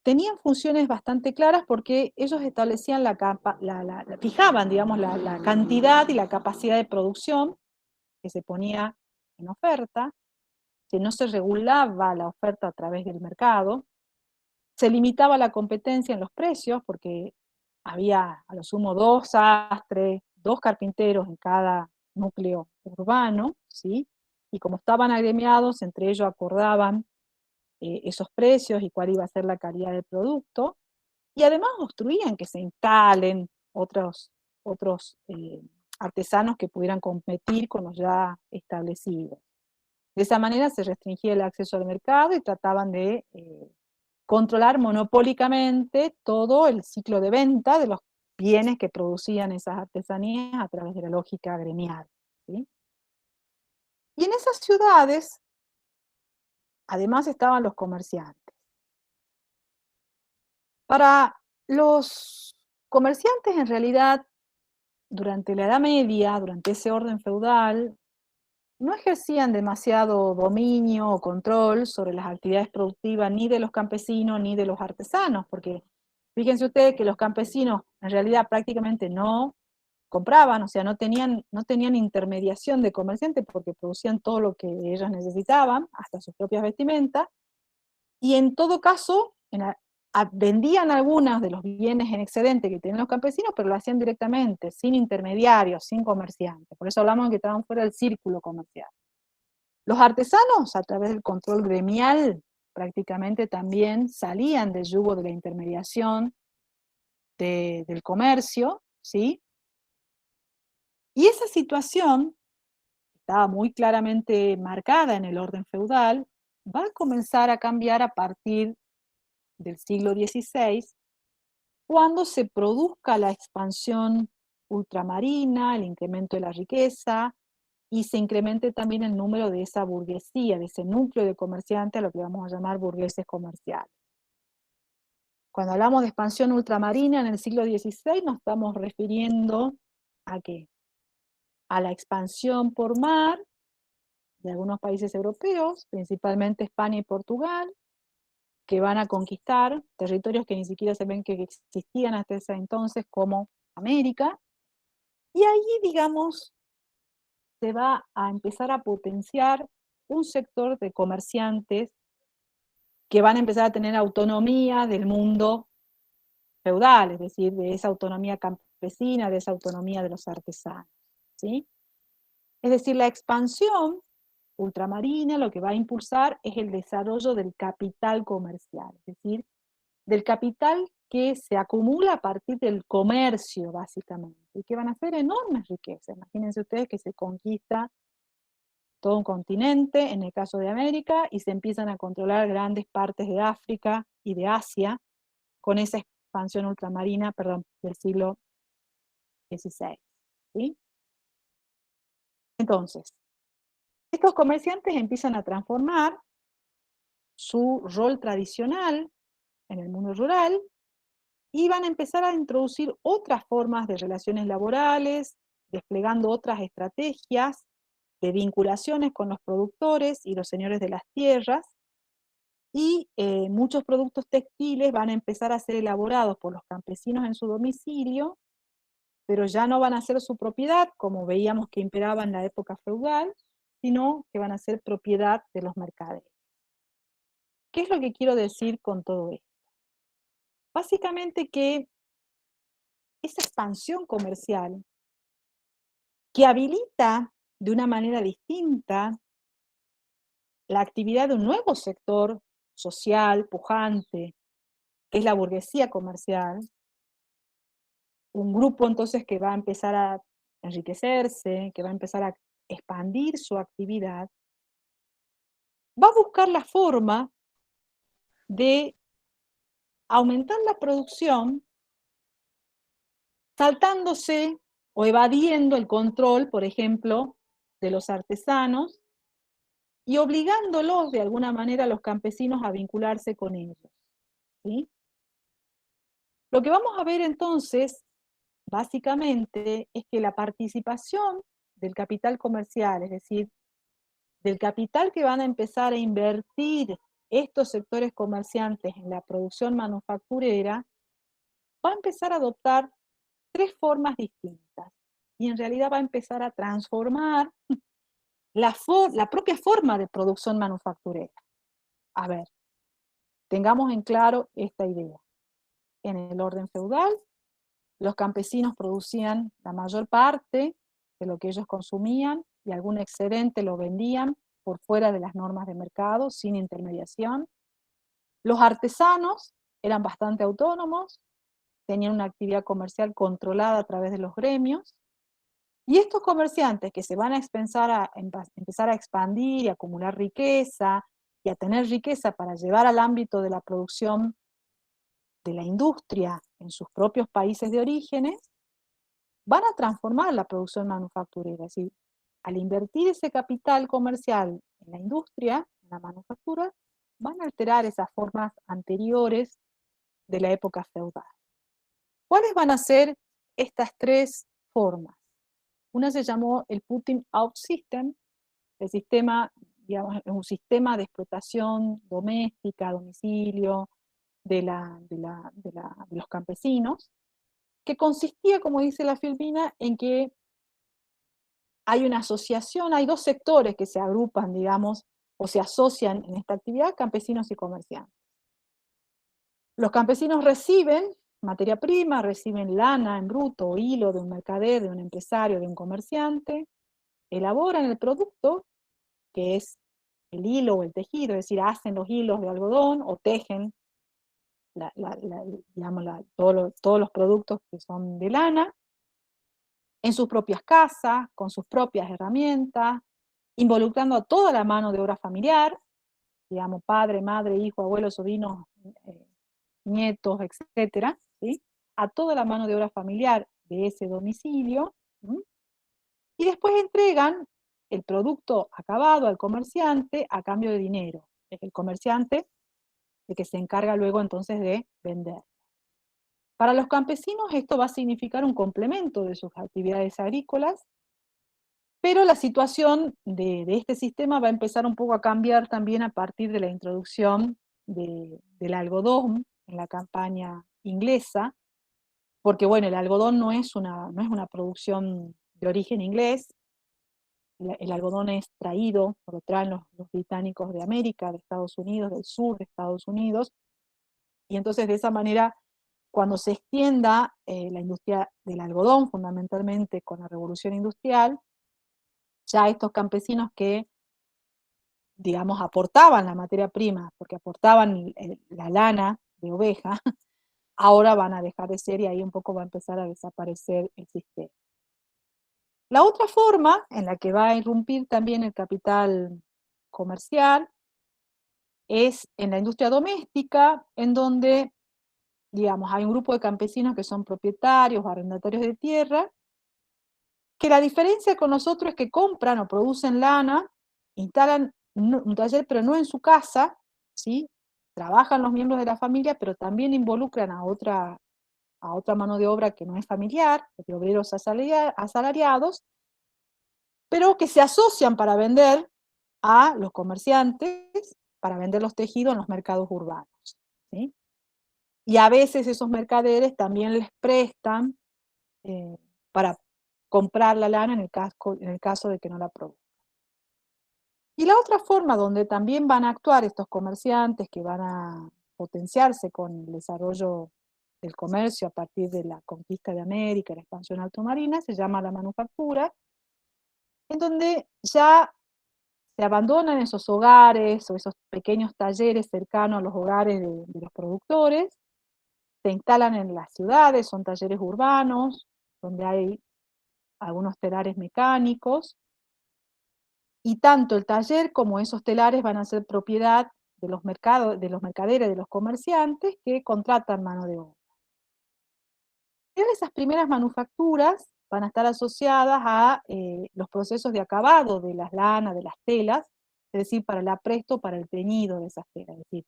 tenían funciones bastante claras porque ellos establecían fijaban, digamos, la cantidad y la capacidad de producción que se ponía en oferta, que no se regulaba la oferta a través del mercado, se limitaba la competencia en los precios porque había a lo sumo 2 sastres, 2 carpinteros en cada núcleo urbano, ¿sí? Y como estaban agremiados, entre ellos acordaban esos precios y cuál iba a ser la calidad del producto, y además obstruían que se instalen otros artesanos que pudieran competir con los ya establecidos. De esa manera se restringía el acceso al mercado y trataban de controlar monopólicamente todo el ciclo de venta de los bienes que producían esas artesanías a través de la lógica gremial, ¿sí? Y en esas ciudades, además, estaban los comerciantes. Para los comerciantes, en realidad, durante la Edad Media, durante ese orden feudal, no ejercían demasiado dominio o control sobre las actividades productivas ni de los campesinos ni de los artesanos, porque fíjense ustedes que los campesinos en realidad prácticamente no compraban, o sea, no tenían intermediación de comerciantes porque producían todo lo que ellos necesitaban, hasta sus propias vestimentas, y en todo caso vendían algunos de los bienes en excedente que tenían los campesinos, pero lo hacían directamente, sin intermediarios, sin comerciantes. Por eso hablamos de que estaban fuera del círculo comercial. Los artesanos, a través del control gremial, prácticamente también salían del yugo de la intermediación del comercio, ¿sí? Y esa situación, que estaba muy claramente marcada en el orden feudal, va a comenzar a cambiar a partir del siglo XVI, cuando se produzca la expansión ultramarina, el incremento de la riqueza, y se incremente también el número de esa burguesía, de ese núcleo de comerciantes, a lo que vamos a llamar burgueses comerciales. Cuando hablamos de expansión ultramarina en el siglo XVI, nos estamos refiriendo ¿a qué? A la expansión por mar de algunos países europeos, principalmente España y Portugal, que van a conquistar territorios que ni siquiera se ven que existían hasta ese entonces, como América, y ahí, digamos, se va a empezar a potenciar un sector de comerciantes que van a empezar a tener autonomía del mundo feudal, es decir, de esa autonomía campesina, de esa autonomía de los artesanos, ¿sí? Es decir, la expansión ultramarina lo que va a impulsar es el desarrollo del capital comercial, es decir, del capital que se acumula a partir del comercio, básicamente, y que van a ser enormes riquezas. Imagínense ustedes que se conquista todo un continente, en el caso de América, y se empiezan a controlar grandes partes de África y de Asia con esa expansión ultramarina, del siglo XVI, ¿sí? Entonces, estos comerciantes empiezan a transformar su rol tradicional en el mundo rural y van a empezar a introducir otras formas de relaciones laborales, desplegando otras estrategias de vinculaciones con los productores y los señores de las tierras, y muchos productos textiles van a empezar a ser elaborados por los campesinos en su domicilio, pero ya no van a ser su propiedad, como veíamos que imperaba en la época feudal, sino que van a ser propiedad de los mercaderes. ¿Qué es lo que quiero decir con todo esto? Básicamente que esa expansión comercial que habilita de una manera distinta la actividad de un nuevo sector social, pujante, que es la burguesía comercial, un grupo entonces que va a empezar a enriquecerse, que va a empezar a expandir su actividad, va a buscar la forma de aumentar la producción saltándose o evadiendo el control, por ejemplo, de los artesanos y obligándolos de alguna manera a los campesinos a vincularse con ellos, ¿sí? Lo que vamos a ver entonces, básicamente, es que la participación del capital comercial, es decir, del capital que van a empezar a invertir estos sectores comerciantes en la producción manufacturera, va a empezar a adoptar tres formas distintas. Y en realidad va a empezar a transformar la propia forma de producción manufacturera. A ver, tengamos en claro esta idea. En el orden feudal, los campesinos producían la mayor parte de lo que ellos consumían y algún excedente lo vendían por fuera de las normas de mercado, sin intermediación. Los artesanos eran bastante autónomos, tenían una actividad comercial controlada a través de los gremios, y estos comerciantes que se van a empezar a expandir y acumular riqueza, y a tener riqueza para llevar al ámbito de la producción de la industria en sus propios países de orígenes, van a transformar la producción manufacturera. Es decir, al invertir ese capital comercial en la industria, en la manufactura, van a alterar esas formas anteriores de la época feudal. ¿Cuáles van a ser estas tres formas? Una se llamó el putting out system, el sistema, digamos, un sistema de explotación doméstica, a domicilio, de los campesinos, que consistía, como dice la Filipina, en que hay una asociación, hay dos sectores que se agrupan, digamos, o se asocian en esta actividad, campesinos y comerciantes. Los campesinos reciben materia prima, reciben lana en bruto o hilo de un mercader, de un empresario, de un comerciante, elaboran el producto, que es el hilo o el tejido, es decir, hacen los hilos de algodón o tejen todos los productos que son de lana, en sus propias casas, con sus propias herramientas, involucrando a toda la mano de obra familiar, digamos, padre, madre, hijo, abuelo, sobrinos, nietos, etcétera, ¿sí? A toda la mano de obra familiar de ese domicilio, ¿sí? Y después entregan el producto acabado al comerciante a cambio de dinero. Es el comerciante el que se encarga luego entonces de vender. Para los campesinos esto va a significar un complemento de sus actividades agrícolas, pero la situación de este sistema va a empezar un poco a cambiar también a partir de la introducción del algodón en la campaña inglesa, porque bueno, el algodón no es una producción de origen inglés, el algodón es traído, lo traen los británicos de América, de Estados Unidos, del sur de Estados Unidos, y entonces de esa manera, cuando se extienda la industria del algodón, fundamentalmente con la revolución industrial, ya estos campesinos que, digamos, aportaban la materia prima, porque aportaban la lana de oveja, ahora van a dejar de ser y ahí un poco va a empezar a desaparecer el sistema. La otra forma en la que va a irrumpir también el capital comercial es en la industria doméstica, en donde, digamos, hay un grupo de campesinos que son propietarios o arrendatarios de tierra, que la diferencia con nosotros es que compran o producen lana, instalan un taller, pero no en su casa, ¿sí? Trabajan los miembros de la familia, pero también involucran a otra mano de obra que no es familiar, de obreros asalariados, pero que se asocian para vender a los comerciantes, para vender los tejidos en los mercados urbanos, ¿sí? Y a veces esos mercaderes también les prestan para comprar la lana en el caso de que no la produzcan. Y la otra forma donde también van a actuar estos comerciantes que van a potenciarse con el desarrollo del comercio a partir de la conquista de América, la expansión altomarina, se llama la manufactura, en donde ya se abandonan esos hogares o esos pequeños talleres cercanos a los hogares de los productores, se instalan en las ciudades, son talleres urbanos, donde hay algunos telares mecánicos, y tanto el taller como esos telares van a ser propiedad de los mercaderes, de los comerciantes que contratan mano de obra. Esas primeras manufacturas van a estar asociadas a los procesos de acabado de las lanas, de las telas, es decir, para el apresto, para el teñido de esas telas. Es decir,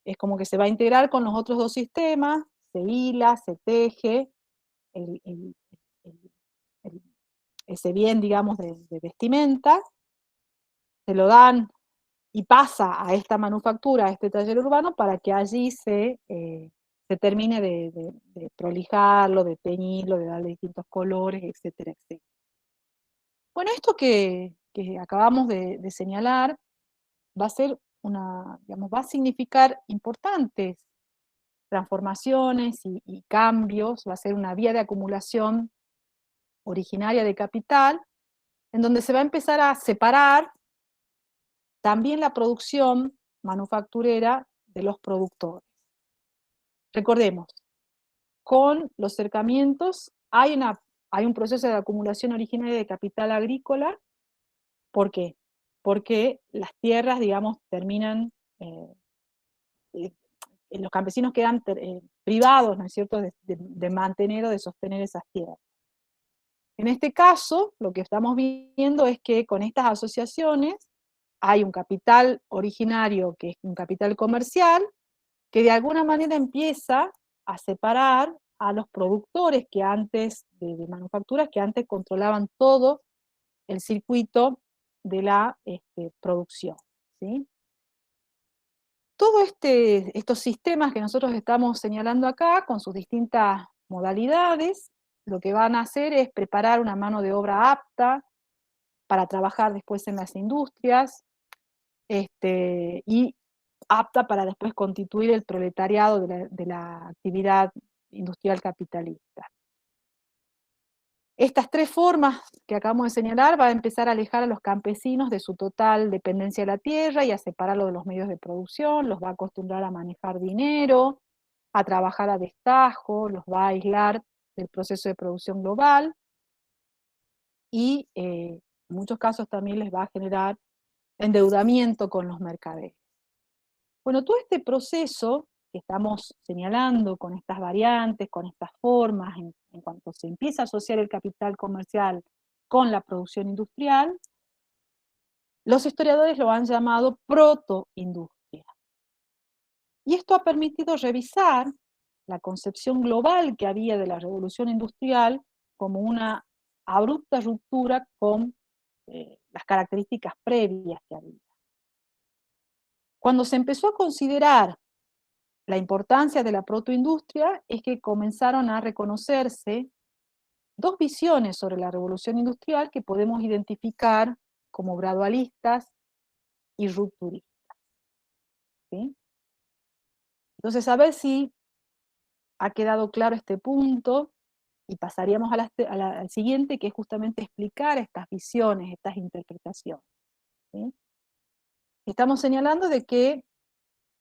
es como que se va a integrar con los otros dos sistemas, se hila, se teje, ese bien, digamos, de vestimenta, se lo dan y pasa a esta manufactura, a este taller urbano, para que allí se termine de prolijarlo, de teñirlo, de darle distintos colores, etcétera, etcétera. Bueno, esto que acabamos de señalar va a ser va a significar importantes transformaciones y cambios, va a ser una vía de acumulación originaria de capital, en donde se va a empezar a separar también la producción manufacturera de los productores. Recordemos, con los cercamientos hay un proceso de acumulación originaria de capital agrícola. ¿Por qué? Porque las tierras, digamos, terminan, los campesinos quedan privados, ¿no es cierto?, de mantener o de sostener esas tierras. En este caso, lo que estamos viendo es que con estas asociaciones hay un capital originario que es un capital comercial, que de alguna manera empieza a separar a los productores que antes, de manufacturas, que antes controlaban todo el circuito de la producción, ¿sí? Todos estos sistemas que nosotros estamos señalando acá, con sus distintas modalidades, lo que van a hacer es preparar una mano de obra apta para trabajar después en las industrias, y apta para después constituir el proletariado de la actividad industrial capitalista. Estas tres formas que acabamos de señalar van a empezar a alejar a los campesinos de su total dependencia de la tierra y a separarlos de los medios de producción, los va a acostumbrar a manejar dinero, a trabajar a destajo, los va a aislar del proceso de producción global y en muchos casos también les va a generar endeudamiento con los mercaderes. Bueno, todo este proceso que estamos señalando con estas variantes, con estas formas, en cuanto se empieza a asociar el capital comercial con la producción industrial, los historiadores lo han llamado protoindustria. Y esto ha permitido revisar la concepción global que había de la revolución industrial como una abrupta ruptura con las características previas que había. Cuando se empezó a considerar la importancia de la protoindustria, es que comenzaron a reconocerse dos visiones sobre la revolución industrial que podemos identificar como gradualistas y rupturistas, ¿sí? Entonces, a ver si ha quedado claro este punto, y pasaríamos al siguiente, que es justamente explicar estas visiones, estas interpretaciones, ¿sí? Estamos señalando de que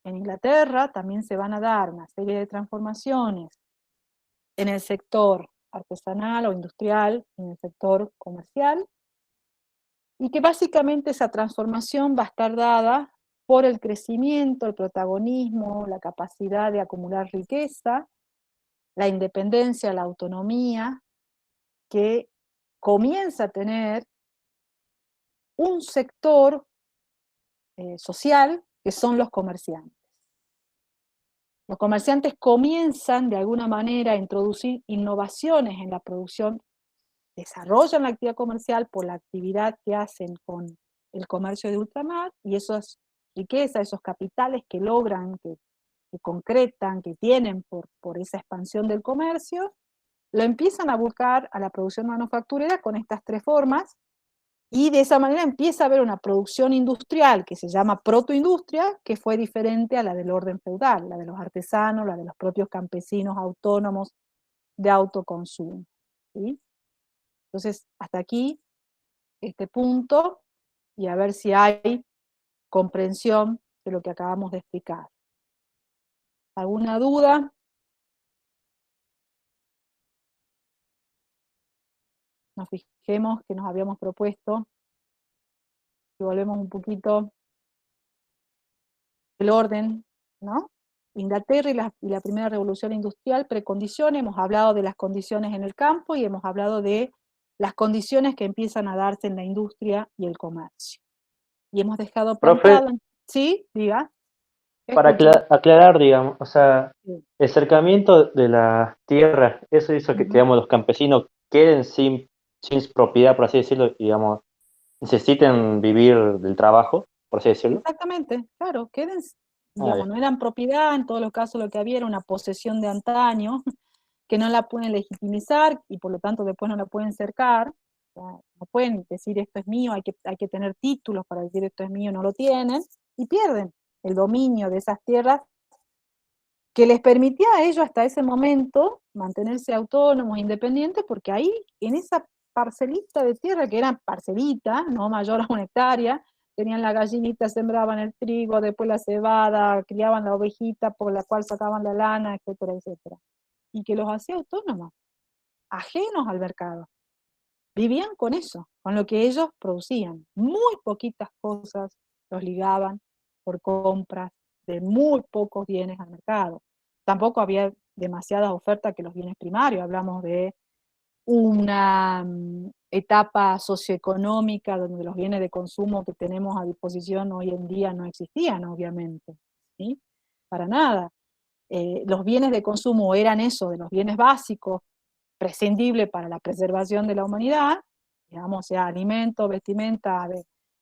en Inglaterra también se van a dar una serie de transformaciones en el sector artesanal o industrial, en el sector comercial, y que básicamente esa transformación va a estar dada por el crecimiento, el protagonismo, la capacidad de acumular riqueza, la independencia, la autonomía, que comienza a tener un sector social que son los comerciantes. Los comerciantes comienzan de alguna manera a introducir innovaciones en la producción, desarrollan la actividad comercial por la actividad que hacen con el comercio de ultramar, y esas riquezas, esos capitales que logran, que concretan, que tienen por esa expansión del comercio, lo empiezan a buscar a la producción manufacturera con estas tres formas, y de esa manera empieza a haber una producción industrial que se llama protoindustria, que fue diferente a la del orden feudal, la de los artesanos, la de los propios campesinos autónomos de autoconsumo, ¿sí? Entonces, hasta aquí este punto, y a ver si hay comprensión de lo que acabamos de explicar. ¿Alguna duda? nos fijemos que nos habíamos propuesto, y volvemos un poquito el orden, ¿no? Inglaterra y la primera revolución industrial, precondiciones, hemos hablado de las condiciones en el campo y hemos hablado de las condiciones que empiezan a darse en la industria y el comercio. Y hemos dejado Profe, planteado, ¿sí? Diga. para Escucho. aclarar, digamos, o sea, Sí. el cercamiento de las tierras, eso hizo que, Ujú. digamos, los campesinos queden sin propiedad, por así decirlo, digamos, necesiten vivir del trabajo, por así decirlo. Exactamente, claro, Ah, digamos, bien. no eran propiedad, en todos los casos lo que había era una posesión de antaño, que no la pueden legitimizar y por lo tanto después no la pueden cercar, o sea, no pueden decir esto es mío, hay que tener títulos para decir esto es mío, no lo tienen, y pierden el dominio de esas tierras que les permitía a ellos hasta ese momento mantenerse autónomos, independientes, porque ahí, en esa parcelita de tierra, que era parcelita, no mayor a 1 hectárea, tenían la gallinita, sembraban el trigo, después la cebada, criaban la ovejita por la cual sacaban la lana, etcétera, etcétera. Y que los hacía autónomos, ajenos al mercado. Vivían con eso, con lo que ellos producían. Muy poquitas cosas los ligaban por compras de muy pocos bienes al mercado. Tampoco había demasiada oferta que los bienes primarios. Hablamos de una etapa socioeconómica donde los bienes de consumo que tenemos a disposición hoy en día no existían, obviamente, ¿sí? Para nada. Los bienes de consumo eran eso, de los bienes básicos, prescindibles para la preservación de la humanidad, digamos, sea alimento, vestimenta,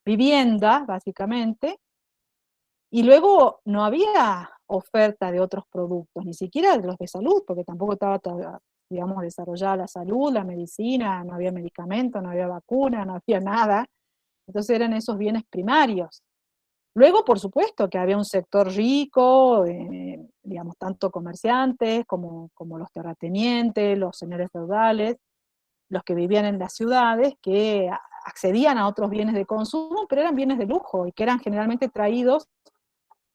vivienda, básicamente, y luego no había oferta de otros productos, ni siquiera de los de salud, porque tampoco estaba, digamos, desarrollada la salud, la medicina, no había medicamentos, no había vacuna, no había nada. Entonces eran esos bienes primarios. Luego, por supuesto, que había un sector rico, digamos, tanto comerciantes como los terratenientes, los señores feudales, los que vivían en las ciudades, que accedían a otros bienes de consumo, pero eran bienes de lujo y que eran generalmente traídos,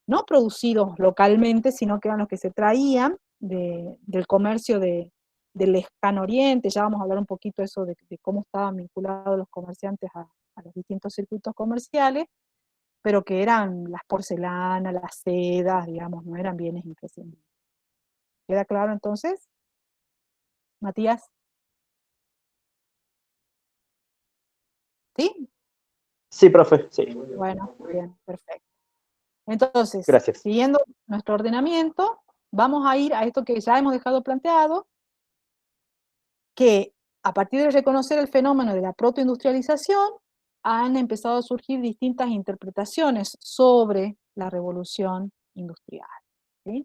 no producidos localmente, sino que eran los que se traían del comercio del lejano oriente. Ya vamos a hablar un poquito eso de cómo estaban vinculados los comerciantes a los distintos circuitos comerciales, pero que eran las porcelanas, las sedas, digamos, no eran bienes imprescindibles. ¿Queda claro entonces, Matías? ¿Sí? Sí, profe, sí. Bueno, bien, perfecto. Entonces, Gracias. siguiendo nuestro ordenamiento, vamos a ir a esto que ya hemos dejado planteado, que a partir de reconocer el fenómeno de la protoindustrialización, han empezado a surgir distintas interpretaciones sobre la revolución industrial, ¿sí?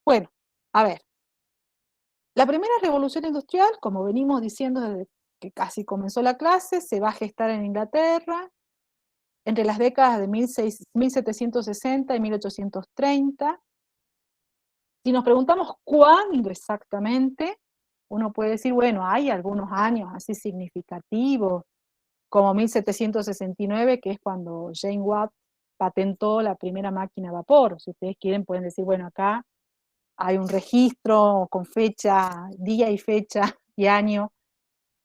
Bueno, a ver, la primera revolución industrial, como venimos diciendo desde que casi comenzó la clase, se va a gestar en Inglaterra entre las décadas de 1760 y 1830. Si nos preguntamos cuándo exactamente, uno puede decir, bueno, hay algunos años así significativos, como 1769, que es cuando Jane Watt patentó la primera máquina a vapor. Si ustedes quieren, pueden decir, bueno, acá hay un registro con fecha, día y fecha y año,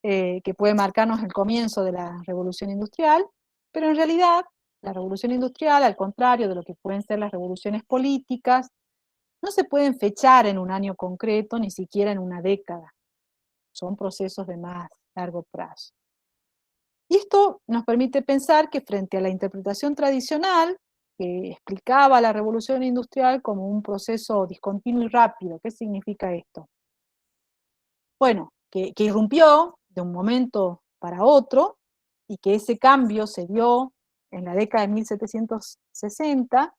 que puede marcarnos el comienzo de la revolución industrial, pero en realidad la revolución industrial, al contrario de lo que pueden ser las revoluciones políticas, no se pueden fechar en un año concreto, ni siquiera en una década. Son procesos de más largo plazo. Y esto nos permite pensar que frente a la interpretación tradicional, que explicaba la revolución industrial como un proceso discontinuo y rápido, ¿qué significa esto? Bueno, que irrumpió de un momento para otro y que ese cambio se dio en la década de 1760,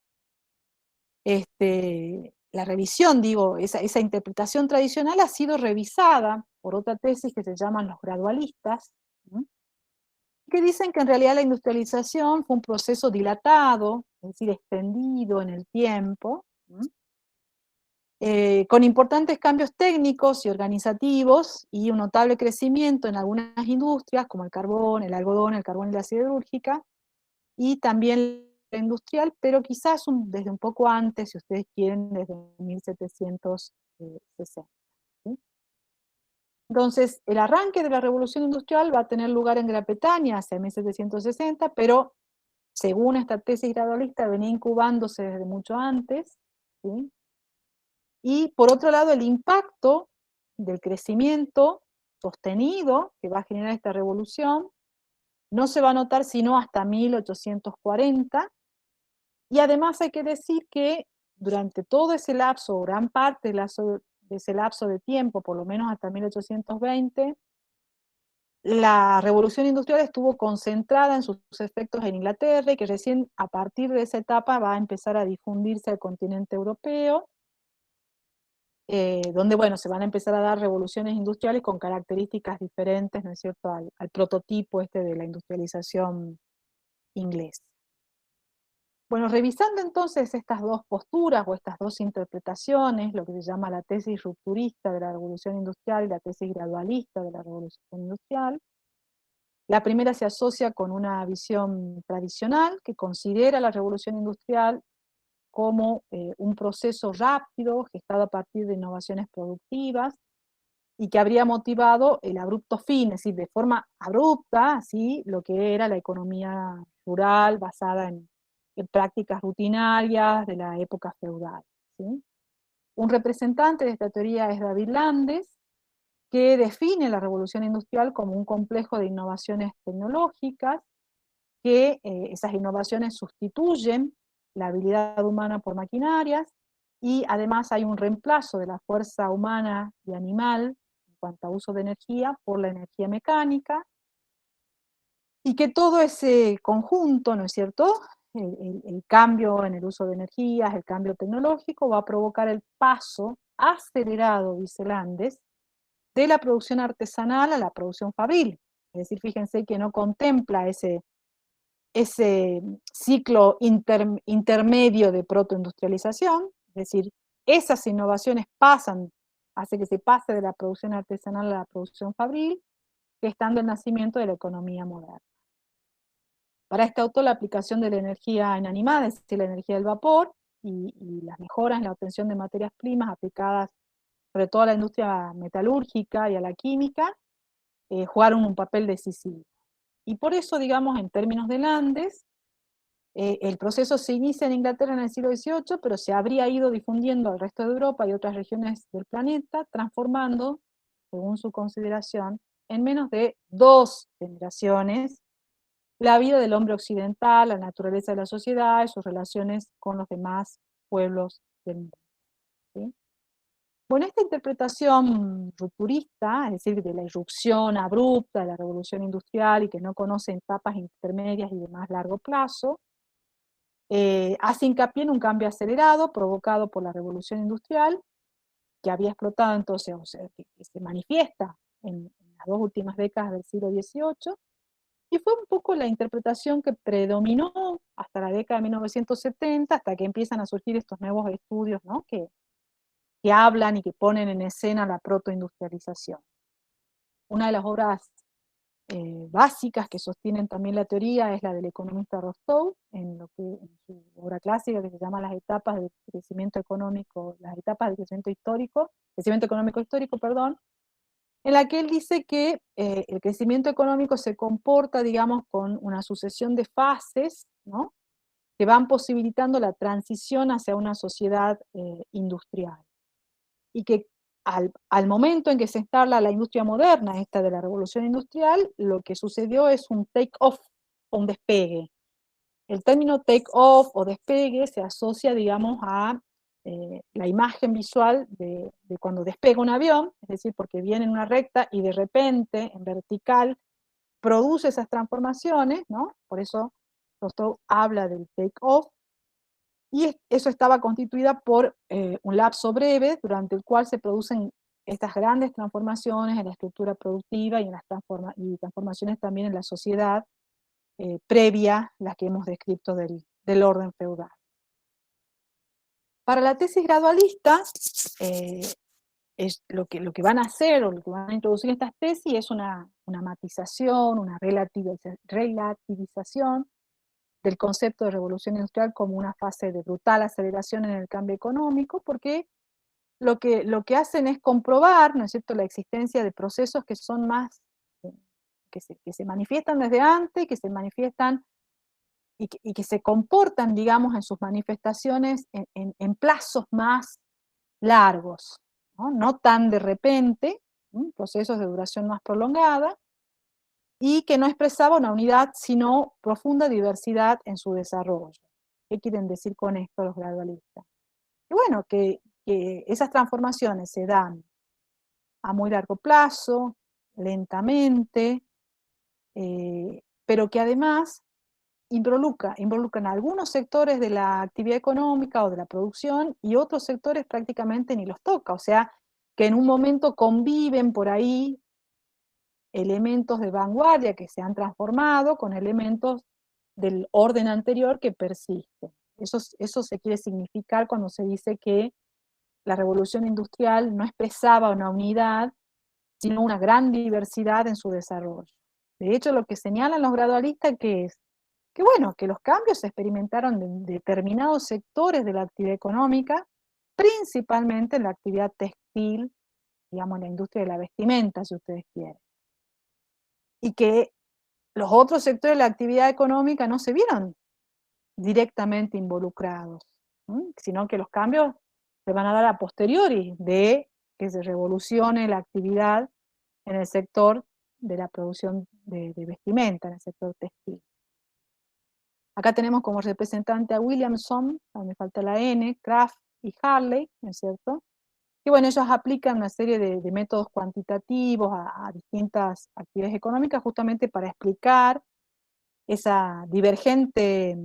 la revisión, digo, esa interpretación tradicional ha sido revisada por otra tesis que se llaman los gradualistas, ¿no? Que dicen que en realidad la industrialización fue un proceso dilatado, es decir, extendido en el tiempo, ¿no? Con importantes cambios técnicos y organizativos y un notable crecimiento en algunas industrias como el carbón, el algodón, el carbón y la siderúrgica, y también la industrial, pero quizás desde un poco antes, si ustedes quieren, desde 1760. ¿Sí? Entonces, el arranque de la revolución industrial va a tener lugar en Gran Bretaña hacia 1760, pero según esta tesis gradualista venía incubándose desde mucho antes, ¿sí? Y por otro lado, el impacto del crecimiento sostenido que va a generar esta revolución no se va a notar sino hasta 1840, y además hay que decir que durante todo ese lapso, gran parte de ese lapso de tiempo, por lo menos hasta 1820, la revolución industrial estuvo concentrada en sus efectos en Inglaterra, y que recién a partir de esa etapa va a empezar a difundirse al continente europeo, donde, bueno, se van a empezar a dar revoluciones industriales con características diferentes, ¿no es cierto?, al prototipo de la industrialización inglesa. Bueno, revisando entonces estas dos posturas o estas dos interpretaciones, lo que se llama la tesis rupturista de la revolución industrial y la tesis gradualista de la revolución industrial, la primera se asocia con una visión tradicional que considera la revolución industrial como un proceso rápido, gestado a partir de innovaciones productivas, y que habría motivado el abrupto fin, es decir, de forma abrupta, ¿sí?, lo que era la economía rural basada en prácticas rutinarias de la época feudal, ¿sí? Un representante de esta teoría es David Landes, que define la revolución industrial como un complejo de innovaciones tecnológicas, que esas innovaciones sustituyen la habilidad humana por maquinarias, y además hay un reemplazo de la fuerza humana y animal en cuanto a uso de energía por la energía mecánica, y que todo ese conjunto, ¿no es cierto?, el cambio en el uso de energías, el cambio tecnológico, va a provocar el paso acelerado, dice Landes, de la producción artesanal a la producción fabril. Es decir, fíjense que no contempla ese ciclo intermedio de protoindustrialización, es decir, esas innovaciones hace que se pase de la producción artesanal a la producción fabril, gestando el nacimiento de la economía moderna. Para este autor, la aplicación de la energía inanimada, es decir, la energía del vapor, y las mejoras en la obtención de materias primas aplicadas sobre todo a la industria metalúrgica y a la química, jugaron un papel decisivo. Y por eso, digamos, en términos de Landes, el proceso se inicia en Inglaterra en el siglo XVIII, pero se habría ido difundiendo al resto de Europa y otras regiones del planeta, transformando, según su consideración, en menos de 2 generaciones, la vida del hombre occidental, la naturaleza de la sociedad y sus relaciones con los demás pueblos del mundo, ¿sí? Bueno, esta interpretación rupturista, es decir, de la irrupción abrupta de la revolución industrial y que no conoce etapas intermedias y de más largo plazo, hace hincapié en un cambio acelerado provocado por la revolución industrial, que había explotado entonces, o sea, que se manifiesta en las 2 últimas décadas del siglo XVIII, y fue un poco la interpretación que predominó hasta la década de 1970, hasta que empiezan a surgir estos nuevos estudios, ¿no?, que hablan y que ponen en escena la protoindustrialización. Una de las obras básicas que sostienen también la teoría es la del economista Rostow, en su obra clásica que se llama Las etapas del crecimiento económico, las etapas del crecimiento económico histórico, perdón, en la que él dice que el crecimiento económico se comporta, digamos, con una sucesión de fases, ¿no?, que van posibilitando la transición hacia una sociedad industrial. Y que al momento en que se instala la industria moderna, esta de la revolución industrial, lo que sucedió es un take-off, o un despegue. El término take-off o despegue se asocia, digamos, a la imagen visual de cuando despega un avión, es decir, porque viene en una recta y de repente, en vertical, produce esas transformaciones, ¿no? Por eso Rostow habla del take-off, y eso estaba constituida por un lapso breve durante el cual se producen estas grandes transformaciones en la estructura productiva y en las transformaciones también en la sociedad previa, las que hemos descrito del orden feudal. Para la tesis gradualista, es lo que van a hacer o lo que van a introducir estas tesis es una matización, una relativización del concepto de revolución industrial como una fase de brutal aceleración en el cambio económico, porque lo que hacen es comprobar, ¿no es cierto?, la existencia de procesos que son más, que se manifiestan desde antes, que se manifiestan y que se comportan, digamos, en sus manifestaciones en plazos más largos, ¿no? No tan de repente, procesos de duración más prolongada, y que no expresaba una unidad, sino profunda diversidad en su desarrollo. ¿Qué quieren decir con esto los gradualistas? Y bueno, que esas transformaciones se dan a muy largo plazo, lentamente, pero que además involucran algunos sectores de la actividad económica o de la producción y otros sectores prácticamente ni los toca, o sea, que en un momento conviven por ahí elementos de vanguardia que se han transformado con elementos del orden anterior que persisten. Eso se quiere significar cuando se dice que la revolución industrial no expresaba una unidad, sino una gran diversidad en su desarrollo. De hecho, lo que señalan los gradualistas que es que, bueno, que los cambios se experimentaron en determinados sectores de la actividad económica, principalmente en la actividad textil, digamos, la industria de la vestimenta, si ustedes quieren. Y que los otros sectores de la actividad económica no se vieron directamente involucrados, sino que los cambios se van a dar a posteriori de que se revolucione la actividad en el sector de la producción de vestimenta, en el sector textil. Acá tenemos como representante a Williamson, me falta la N, Kraft y Harley, ¿no es cierto? Y bueno, ellos aplican una serie de métodos cuantitativos a distintas actividades económicas justamente para explicar esa divergente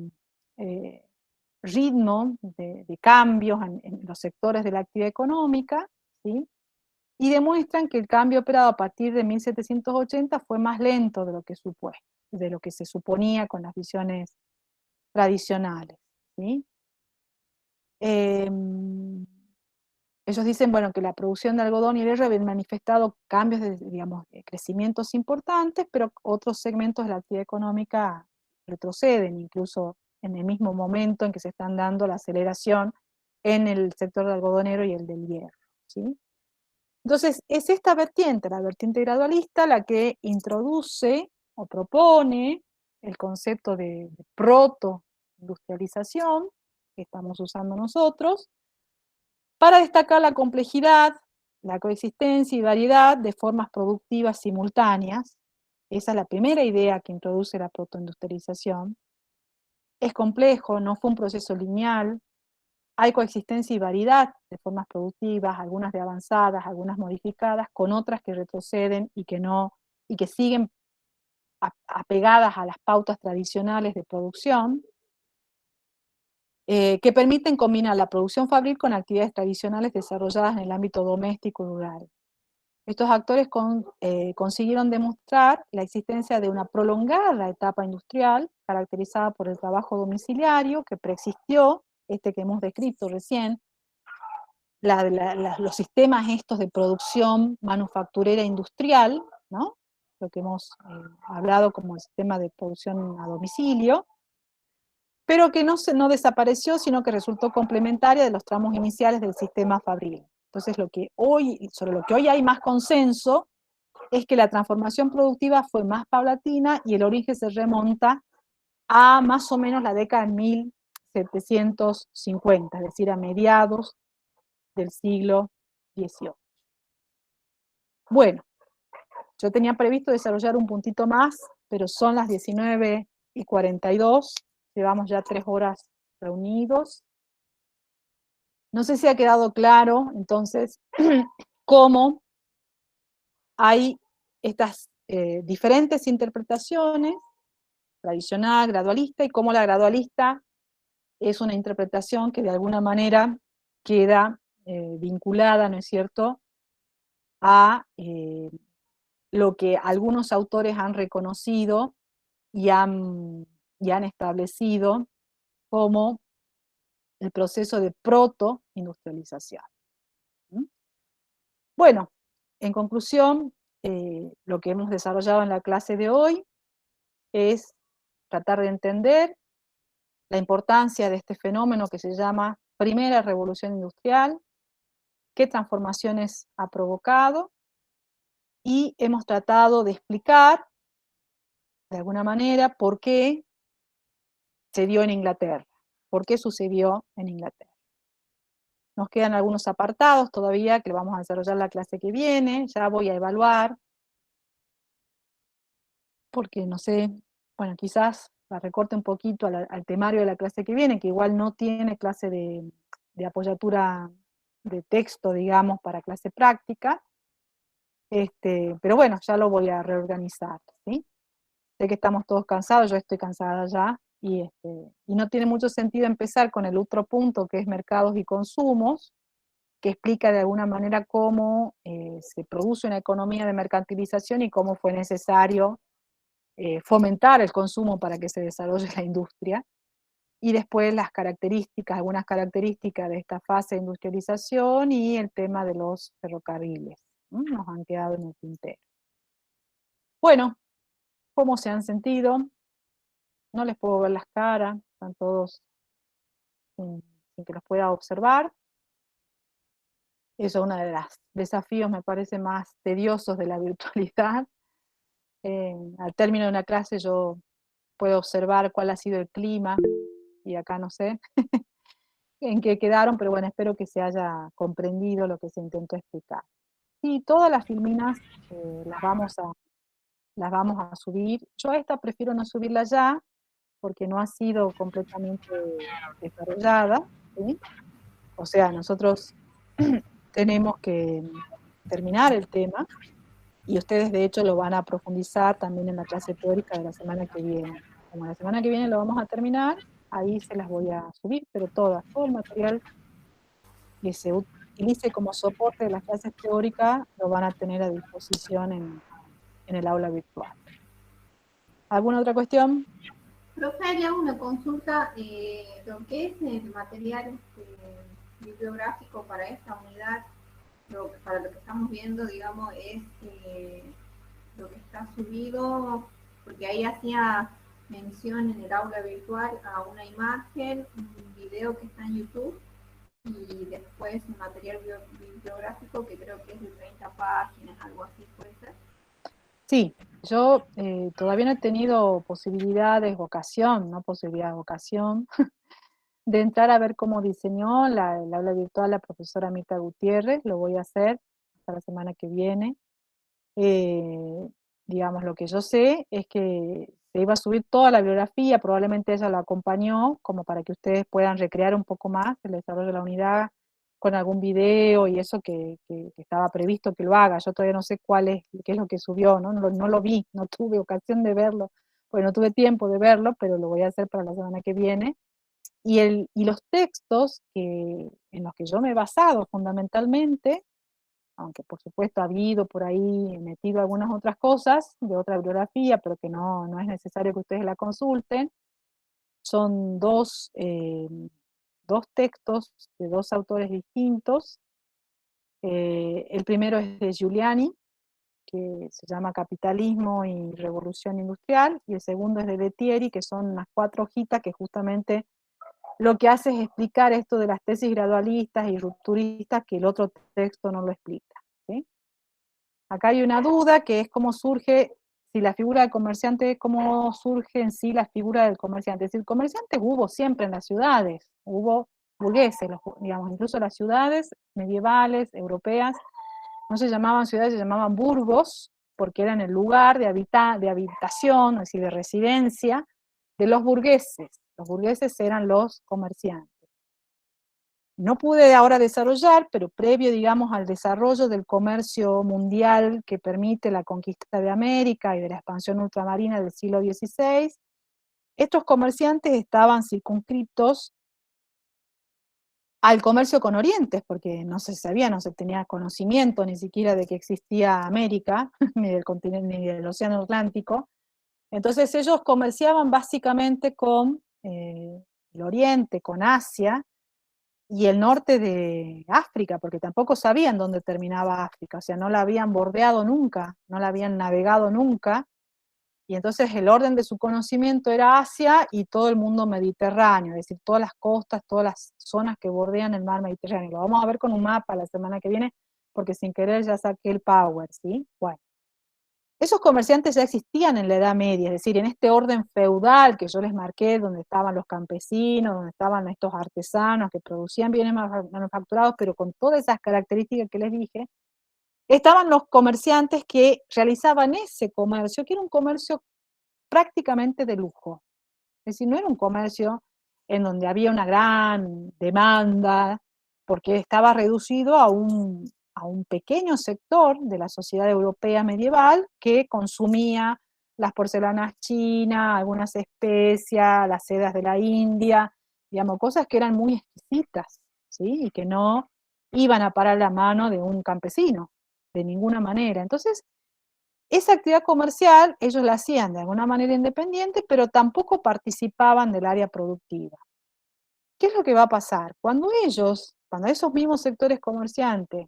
ritmo de cambios en los sectores de la actividad económica, ¿sí? Y demuestran que el cambio operado a partir de 1780 fue más lento de lo que se suponía con las visiones tradicionales, ¿sí? Ellos dicen, bueno, que la producción de algodón y hierro habían manifestado cambios de crecimientos importantes, pero otros segmentos de la actividad económica retroceden, incluso en el mismo momento en que se están dando la aceleración en el sector del algodonero y el del hierro, ¿sí? Entonces, es esta vertiente, la vertiente gradualista, la que introduce o propone el concepto de proto-industrialización que estamos usando nosotros, para destacar la complejidad, la coexistencia y variedad de formas productivas simultáneas. Esa es la primera idea que introduce la protoindustrialización. Es complejo, no fue un proceso lineal, hay coexistencia y variedad de formas productivas, algunas de avanzadas, algunas modificadas, con otras que retroceden y que siguen apegadas a las pautas tradicionales de producción, que permiten combinar la producción fabril con actividades tradicionales desarrolladas en el ámbito doméstico y rural. Estos actores consiguieron demostrar la existencia de una prolongada etapa industrial caracterizada por el trabajo domiciliario que preexistió, que hemos descrito recién, los sistemas estos de producción manufacturera industrial, ¿no? Lo que hemos hablado como el sistema de producción a domicilio, pero que no desapareció, sino que resultó complementaria de los tramos iniciales del sistema fabril. Entonces, sobre lo que hoy hay más consenso es que la transformación productiva fue más paulatina y el origen se remonta a más o menos la década de 1750, es decir, a mediados del siglo XVIII. Bueno, yo tenía previsto desarrollar un puntito más, pero son las 19:42, llevamos ya 3 horas reunidos. No sé si ha quedado claro, entonces, cómo hay estas diferentes interpretaciones, tradicional, gradualista, y cómo la gradualista es una interpretación que de alguna manera queda vinculada, ¿no es cierto?, a lo que algunos autores han reconocido y han establecido como el proceso de proto-industrialización. Bueno, en conclusión, lo que hemos desarrollado en la clase de hoy es tratar de entender la importancia de este fenómeno que se llama primera revolución industrial, qué transformaciones ha provocado, y hemos tratado de explicar, de alguna manera, por qué se dio en Inglaterra, por qué sucedió en Inglaterra. Nos quedan algunos apartados todavía que vamos a desarrollar la clase que viene, ya voy a evaluar, porque no sé, bueno, quizás la recorte un poquito al temario de la clase que viene, que igual no tiene clase de apoyatura de texto, digamos, para clase práctica, pero bueno, ya lo voy a reorganizar, ¿sí? Sé que estamos todos cansados, yo estoy cansada ya, y no tiene mucho sentido empezar con el otro punto, que es mercados y consumos, que explica de alguna manera cómo se produce una economía de mercantilización y cómo fue necesario fomentar el consumo para que se desarrolle la industria, y después las características, algunas características de esta fase de industrialización y el tema de los ferrocarriles. Nos han quedado en el tintero. Bueno, ¿cómo se han sentido? No les puedo ver las caras, están todos sin que los pueda observar. Eso es uno de los desafíos, me parece, más tediosos de la virtualidad. Al término de una clase yo puedo observar cuál ha sido el clima, y acá no sé en qué quedaron, pero bueno, espero que se haya comprendido lo que se intentó explicar. Sí, todas las filminas las vamos a subir. Yo a esta prefiero no subirla ya, porque no ha sido completamente desarrollada, ¿sí? O sea, nosotros tenemos que terminar el tema, y ustedes de hecho lo van a profundizar también en la clase teórica de la semana que viene. Como la semana que viene lo vamos a terminar, ahí se las voy a subir, pero todo el material que se utilice como soporte de las clases teóricas lo van a tener a disposición en el aula virtual. ¿Alguna otra cuestión? Profe, le hago una consulta. Lo que es el material bibliográfico para esta unidad, para lo que estamos viendo, digamos, es lo que está subido, porque ahí hacía mención en el aula virtual a una imagen, un video que está en YouTube, y después un material bibliográfico que creo que es de 30 páginas, algo así puede ser. Sí, yo todavía no he tenido vocación, de entrar a ver cómo diseñó el aula virtual la profesora Mirta Gutiérrez. Lo voy a hacer hasta la semana que viene. Digamos, lo que yo sé es que se iba a subir toda la bibliografía, probablemente ella lo acompañó, como para que ustedes puedan recrear un poco más el desarrollo de la unidad con algún video y eso que estaba previsto que lo haga. Yo todavía no sé qué es lo que subió, ¿no? No lo vi, no tuve ocasión de verlo, porque no tuve tiempo de verlo, pero lo voy a hacer para la semana que viene. Y los textos en los que yo me he basado fundamentalmente, aunque por supuesto ha habido por ahí metido algunas otras cosas de otra bibliografía, pero que no es necesario que ustedes la consulten, son dos textos de dos autores distintos. El primero es de Giuliani, que se llama Capitalismo y Revolución Industrial, y el segundo es de Lettieri, que son unas 4 hojitas que justamente lo que hace es explicar esto de las tesis gradualistas y rupturistas, que el otro texto no lo explica, ¿sí? Acá hay una duda, que es cómo surge, si la figura del comerciante, cómo surge en sí la figura del comerciante. Es decir, comerciantes hubo siempre en las ciudades, hubo burgueses, digamos, incluso las ciudades medievales, europeas, no se llamaban ciudades, se llamaban burgos, porque eran el lugar de habitación, es decir, de residencia, de los burgueses. Los burgueses eran los comerciantes. No pude ahora desarrollar, pero previo, digamos, al desarrollo del comercio mundial que permite la conquista de América y de la expansión ultramarina del siglo XVI, estos comerciantes estaban circunscritos al comercio con Oriente, porque no se sabía, no se tenía conocimiento ni siquiera de que existía América, ni del continente, ni del Océano Atlántico. Entonces ellos comerciaban básicamente con el Oriente, con Asia, y el norte de África, porque tampoco sabían dónde terminaba África, o sea, no la habían bordeado nunca, no la habían navegado nunca, y entonces el orden de su conocimiento era Asia y todo el mundo mediterráneo, es decir, todas las costas, todas las zonas que bordean el mar Mediterráneo. Lo vamos a ver con un mapa la semana que viene, porque sin querer ya saqué el power, ¿sí? Bueno. Esos comerciantes ya existían en la Edad Media, es decir, en este orden feudal que yo les marqué, donde estaban los campesinos, donde estaban estos artesanos que producían bienes manufacturados, pero con todas esas características que les dije, estaban los comerciantes que realizaban ese comercio, que era un comercio prácticamente de lujo. Es decir, no era un comercio en donde había una gran demanda, porque estaba reducido a un pequeño sector de la sociedad europea medieval que consumía las porcelanas chinas, algunas especias, las sedas de la India, digamos, cosas que eran muy exquisitas, ¿sí? Y que no iban a parar la mano de un campesino, de ninguna manera. Entonces, esa actividad comercial ellos la hacían de alguna manera independiente, pero tampoco participaban del área productiva. ¿Qué es lo que va a pasar? Cuando esos mismos sectores comerciantes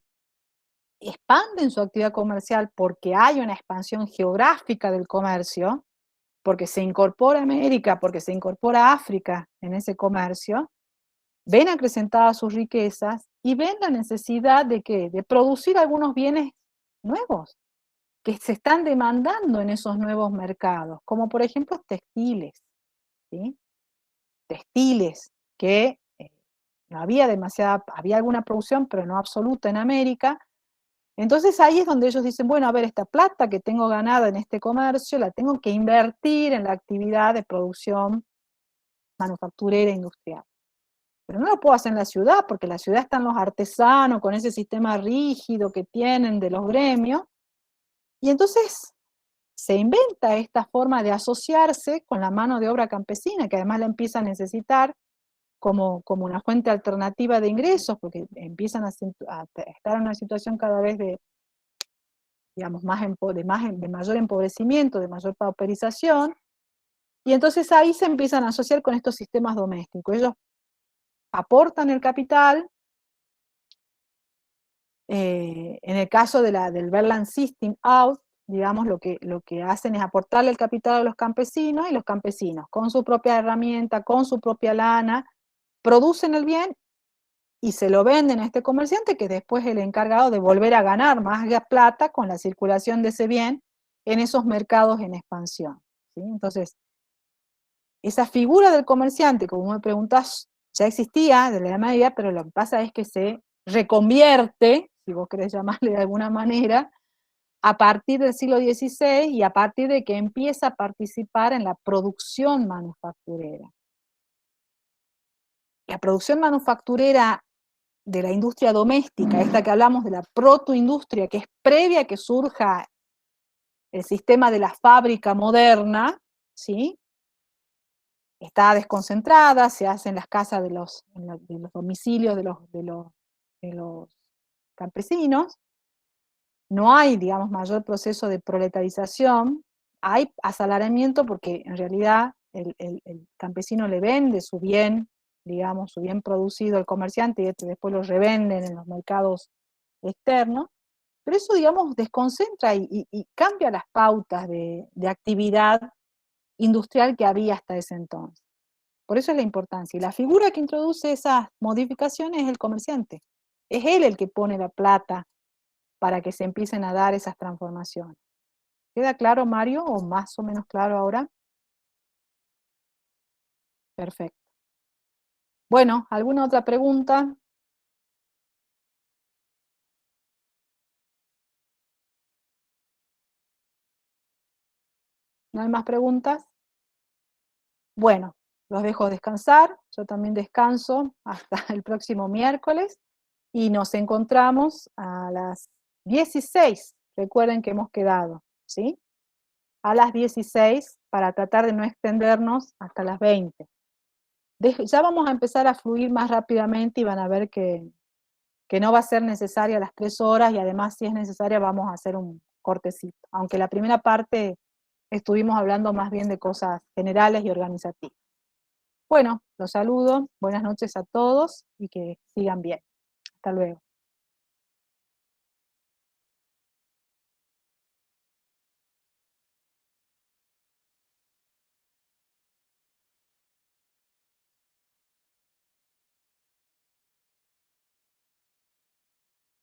expanden su actividad comercial porque hay una expansión geográfica del comercio, porque se incorpora América, porque se incorpora África en ese comercio, ven acrecentadas sus riquezas y ven la necesidad de ¿qué? De producir algunos bienes nuevos que se están demandando en esos nuevos mercados, como por ejemplo textiles, ¿sí? Textiles que no había había alguna producción, pero no absoluta en América. Entonces ahí es donde ellos dicen, bueno, a ver, esta plata que tengo ganada en este comercio, la tengo que invertir en la actividad de producción manufacturera e industrial. Pero no lo puedo hacer en la ciudad, porque en la ciudad están los artesanos con ese sistema rígido que tienen de los gremios, y entonces se inventa esta forma de asociarse con la mano de obra campesina, que además la empieza a necesitar como una fuente alternativa de ingresos, porque empiezan a estar en una situación cada vez de, digamos, de mayor empobrecimiento, de mayor pauperización, y entonces ahí se empiezan a asociar con estos sistemas domésticos. Ellos aportan el capital, en el caso del Berland System Out, digamos, lo que hacen es aportarle el capital a los campesinos, y los campesinos, con su propia herramienta, con su propia lana, producen el bien y se lo venden a este comerciante, que después es el encargado de volver a ganar más plata con la circulación de ese bien en esos mercados en expansión, ¿sí? Entonces, esa figura del comerciante, como me preguntás, ya existía de la Edad Media, pero lo que pasa es que se reconvierte, si vos querés llamarle de alguna manera, a partir del siglo XVI y a partir de que empieza a participar en la producción manufacturera. La producción manufacturera de la industria doméstica, esta que hablamos de la protoindustria, que es previa a que surja el sistema de la fábrica moderna, ¿sí? Está desconcentrada, se hace en las casas de los domicilios de los campesinos. No hay, digamos, mayor proceso de proletarización, hay asalariamiento porque en realidad el campesino le vende su bien, digamos, su bien producido al comerciante, y después lo revenden en los mercados externos, pero eso, digamos, desconcentra y cambia las pautas de actividad industrial que había hasta ese entonces. Por eso es la importancia. Y la figura que introduce esas modificaciones es el comerciante. Es él el que pone la plata para que se empiecen a dar esas transformaciones. ¿Queda claro, Mario, o más o menos claro ahora? Perfecto. Bueno, ¿alguna otra pregunta? ¿No hay más preguntas? Bueno, los dejo descansar, yo también descanso hasta el próximo miércoles, y nos encontramos a las 16, recuerden que hemos quedado, ¿sí? A las 16 para tratar de no extendernos hasta las 20. Ya vamos a empezar a fluir más rápidamente y van a ver que no va a ser necesaria las 3 horas, y además si es necesaria vamos a hacer un cortecito, aunque la primera parte estuvimos hablando más bien de cosas generales y organizativas. Bueno, los saludo, buenas noches a todos y que sigan bien. Hasta luego.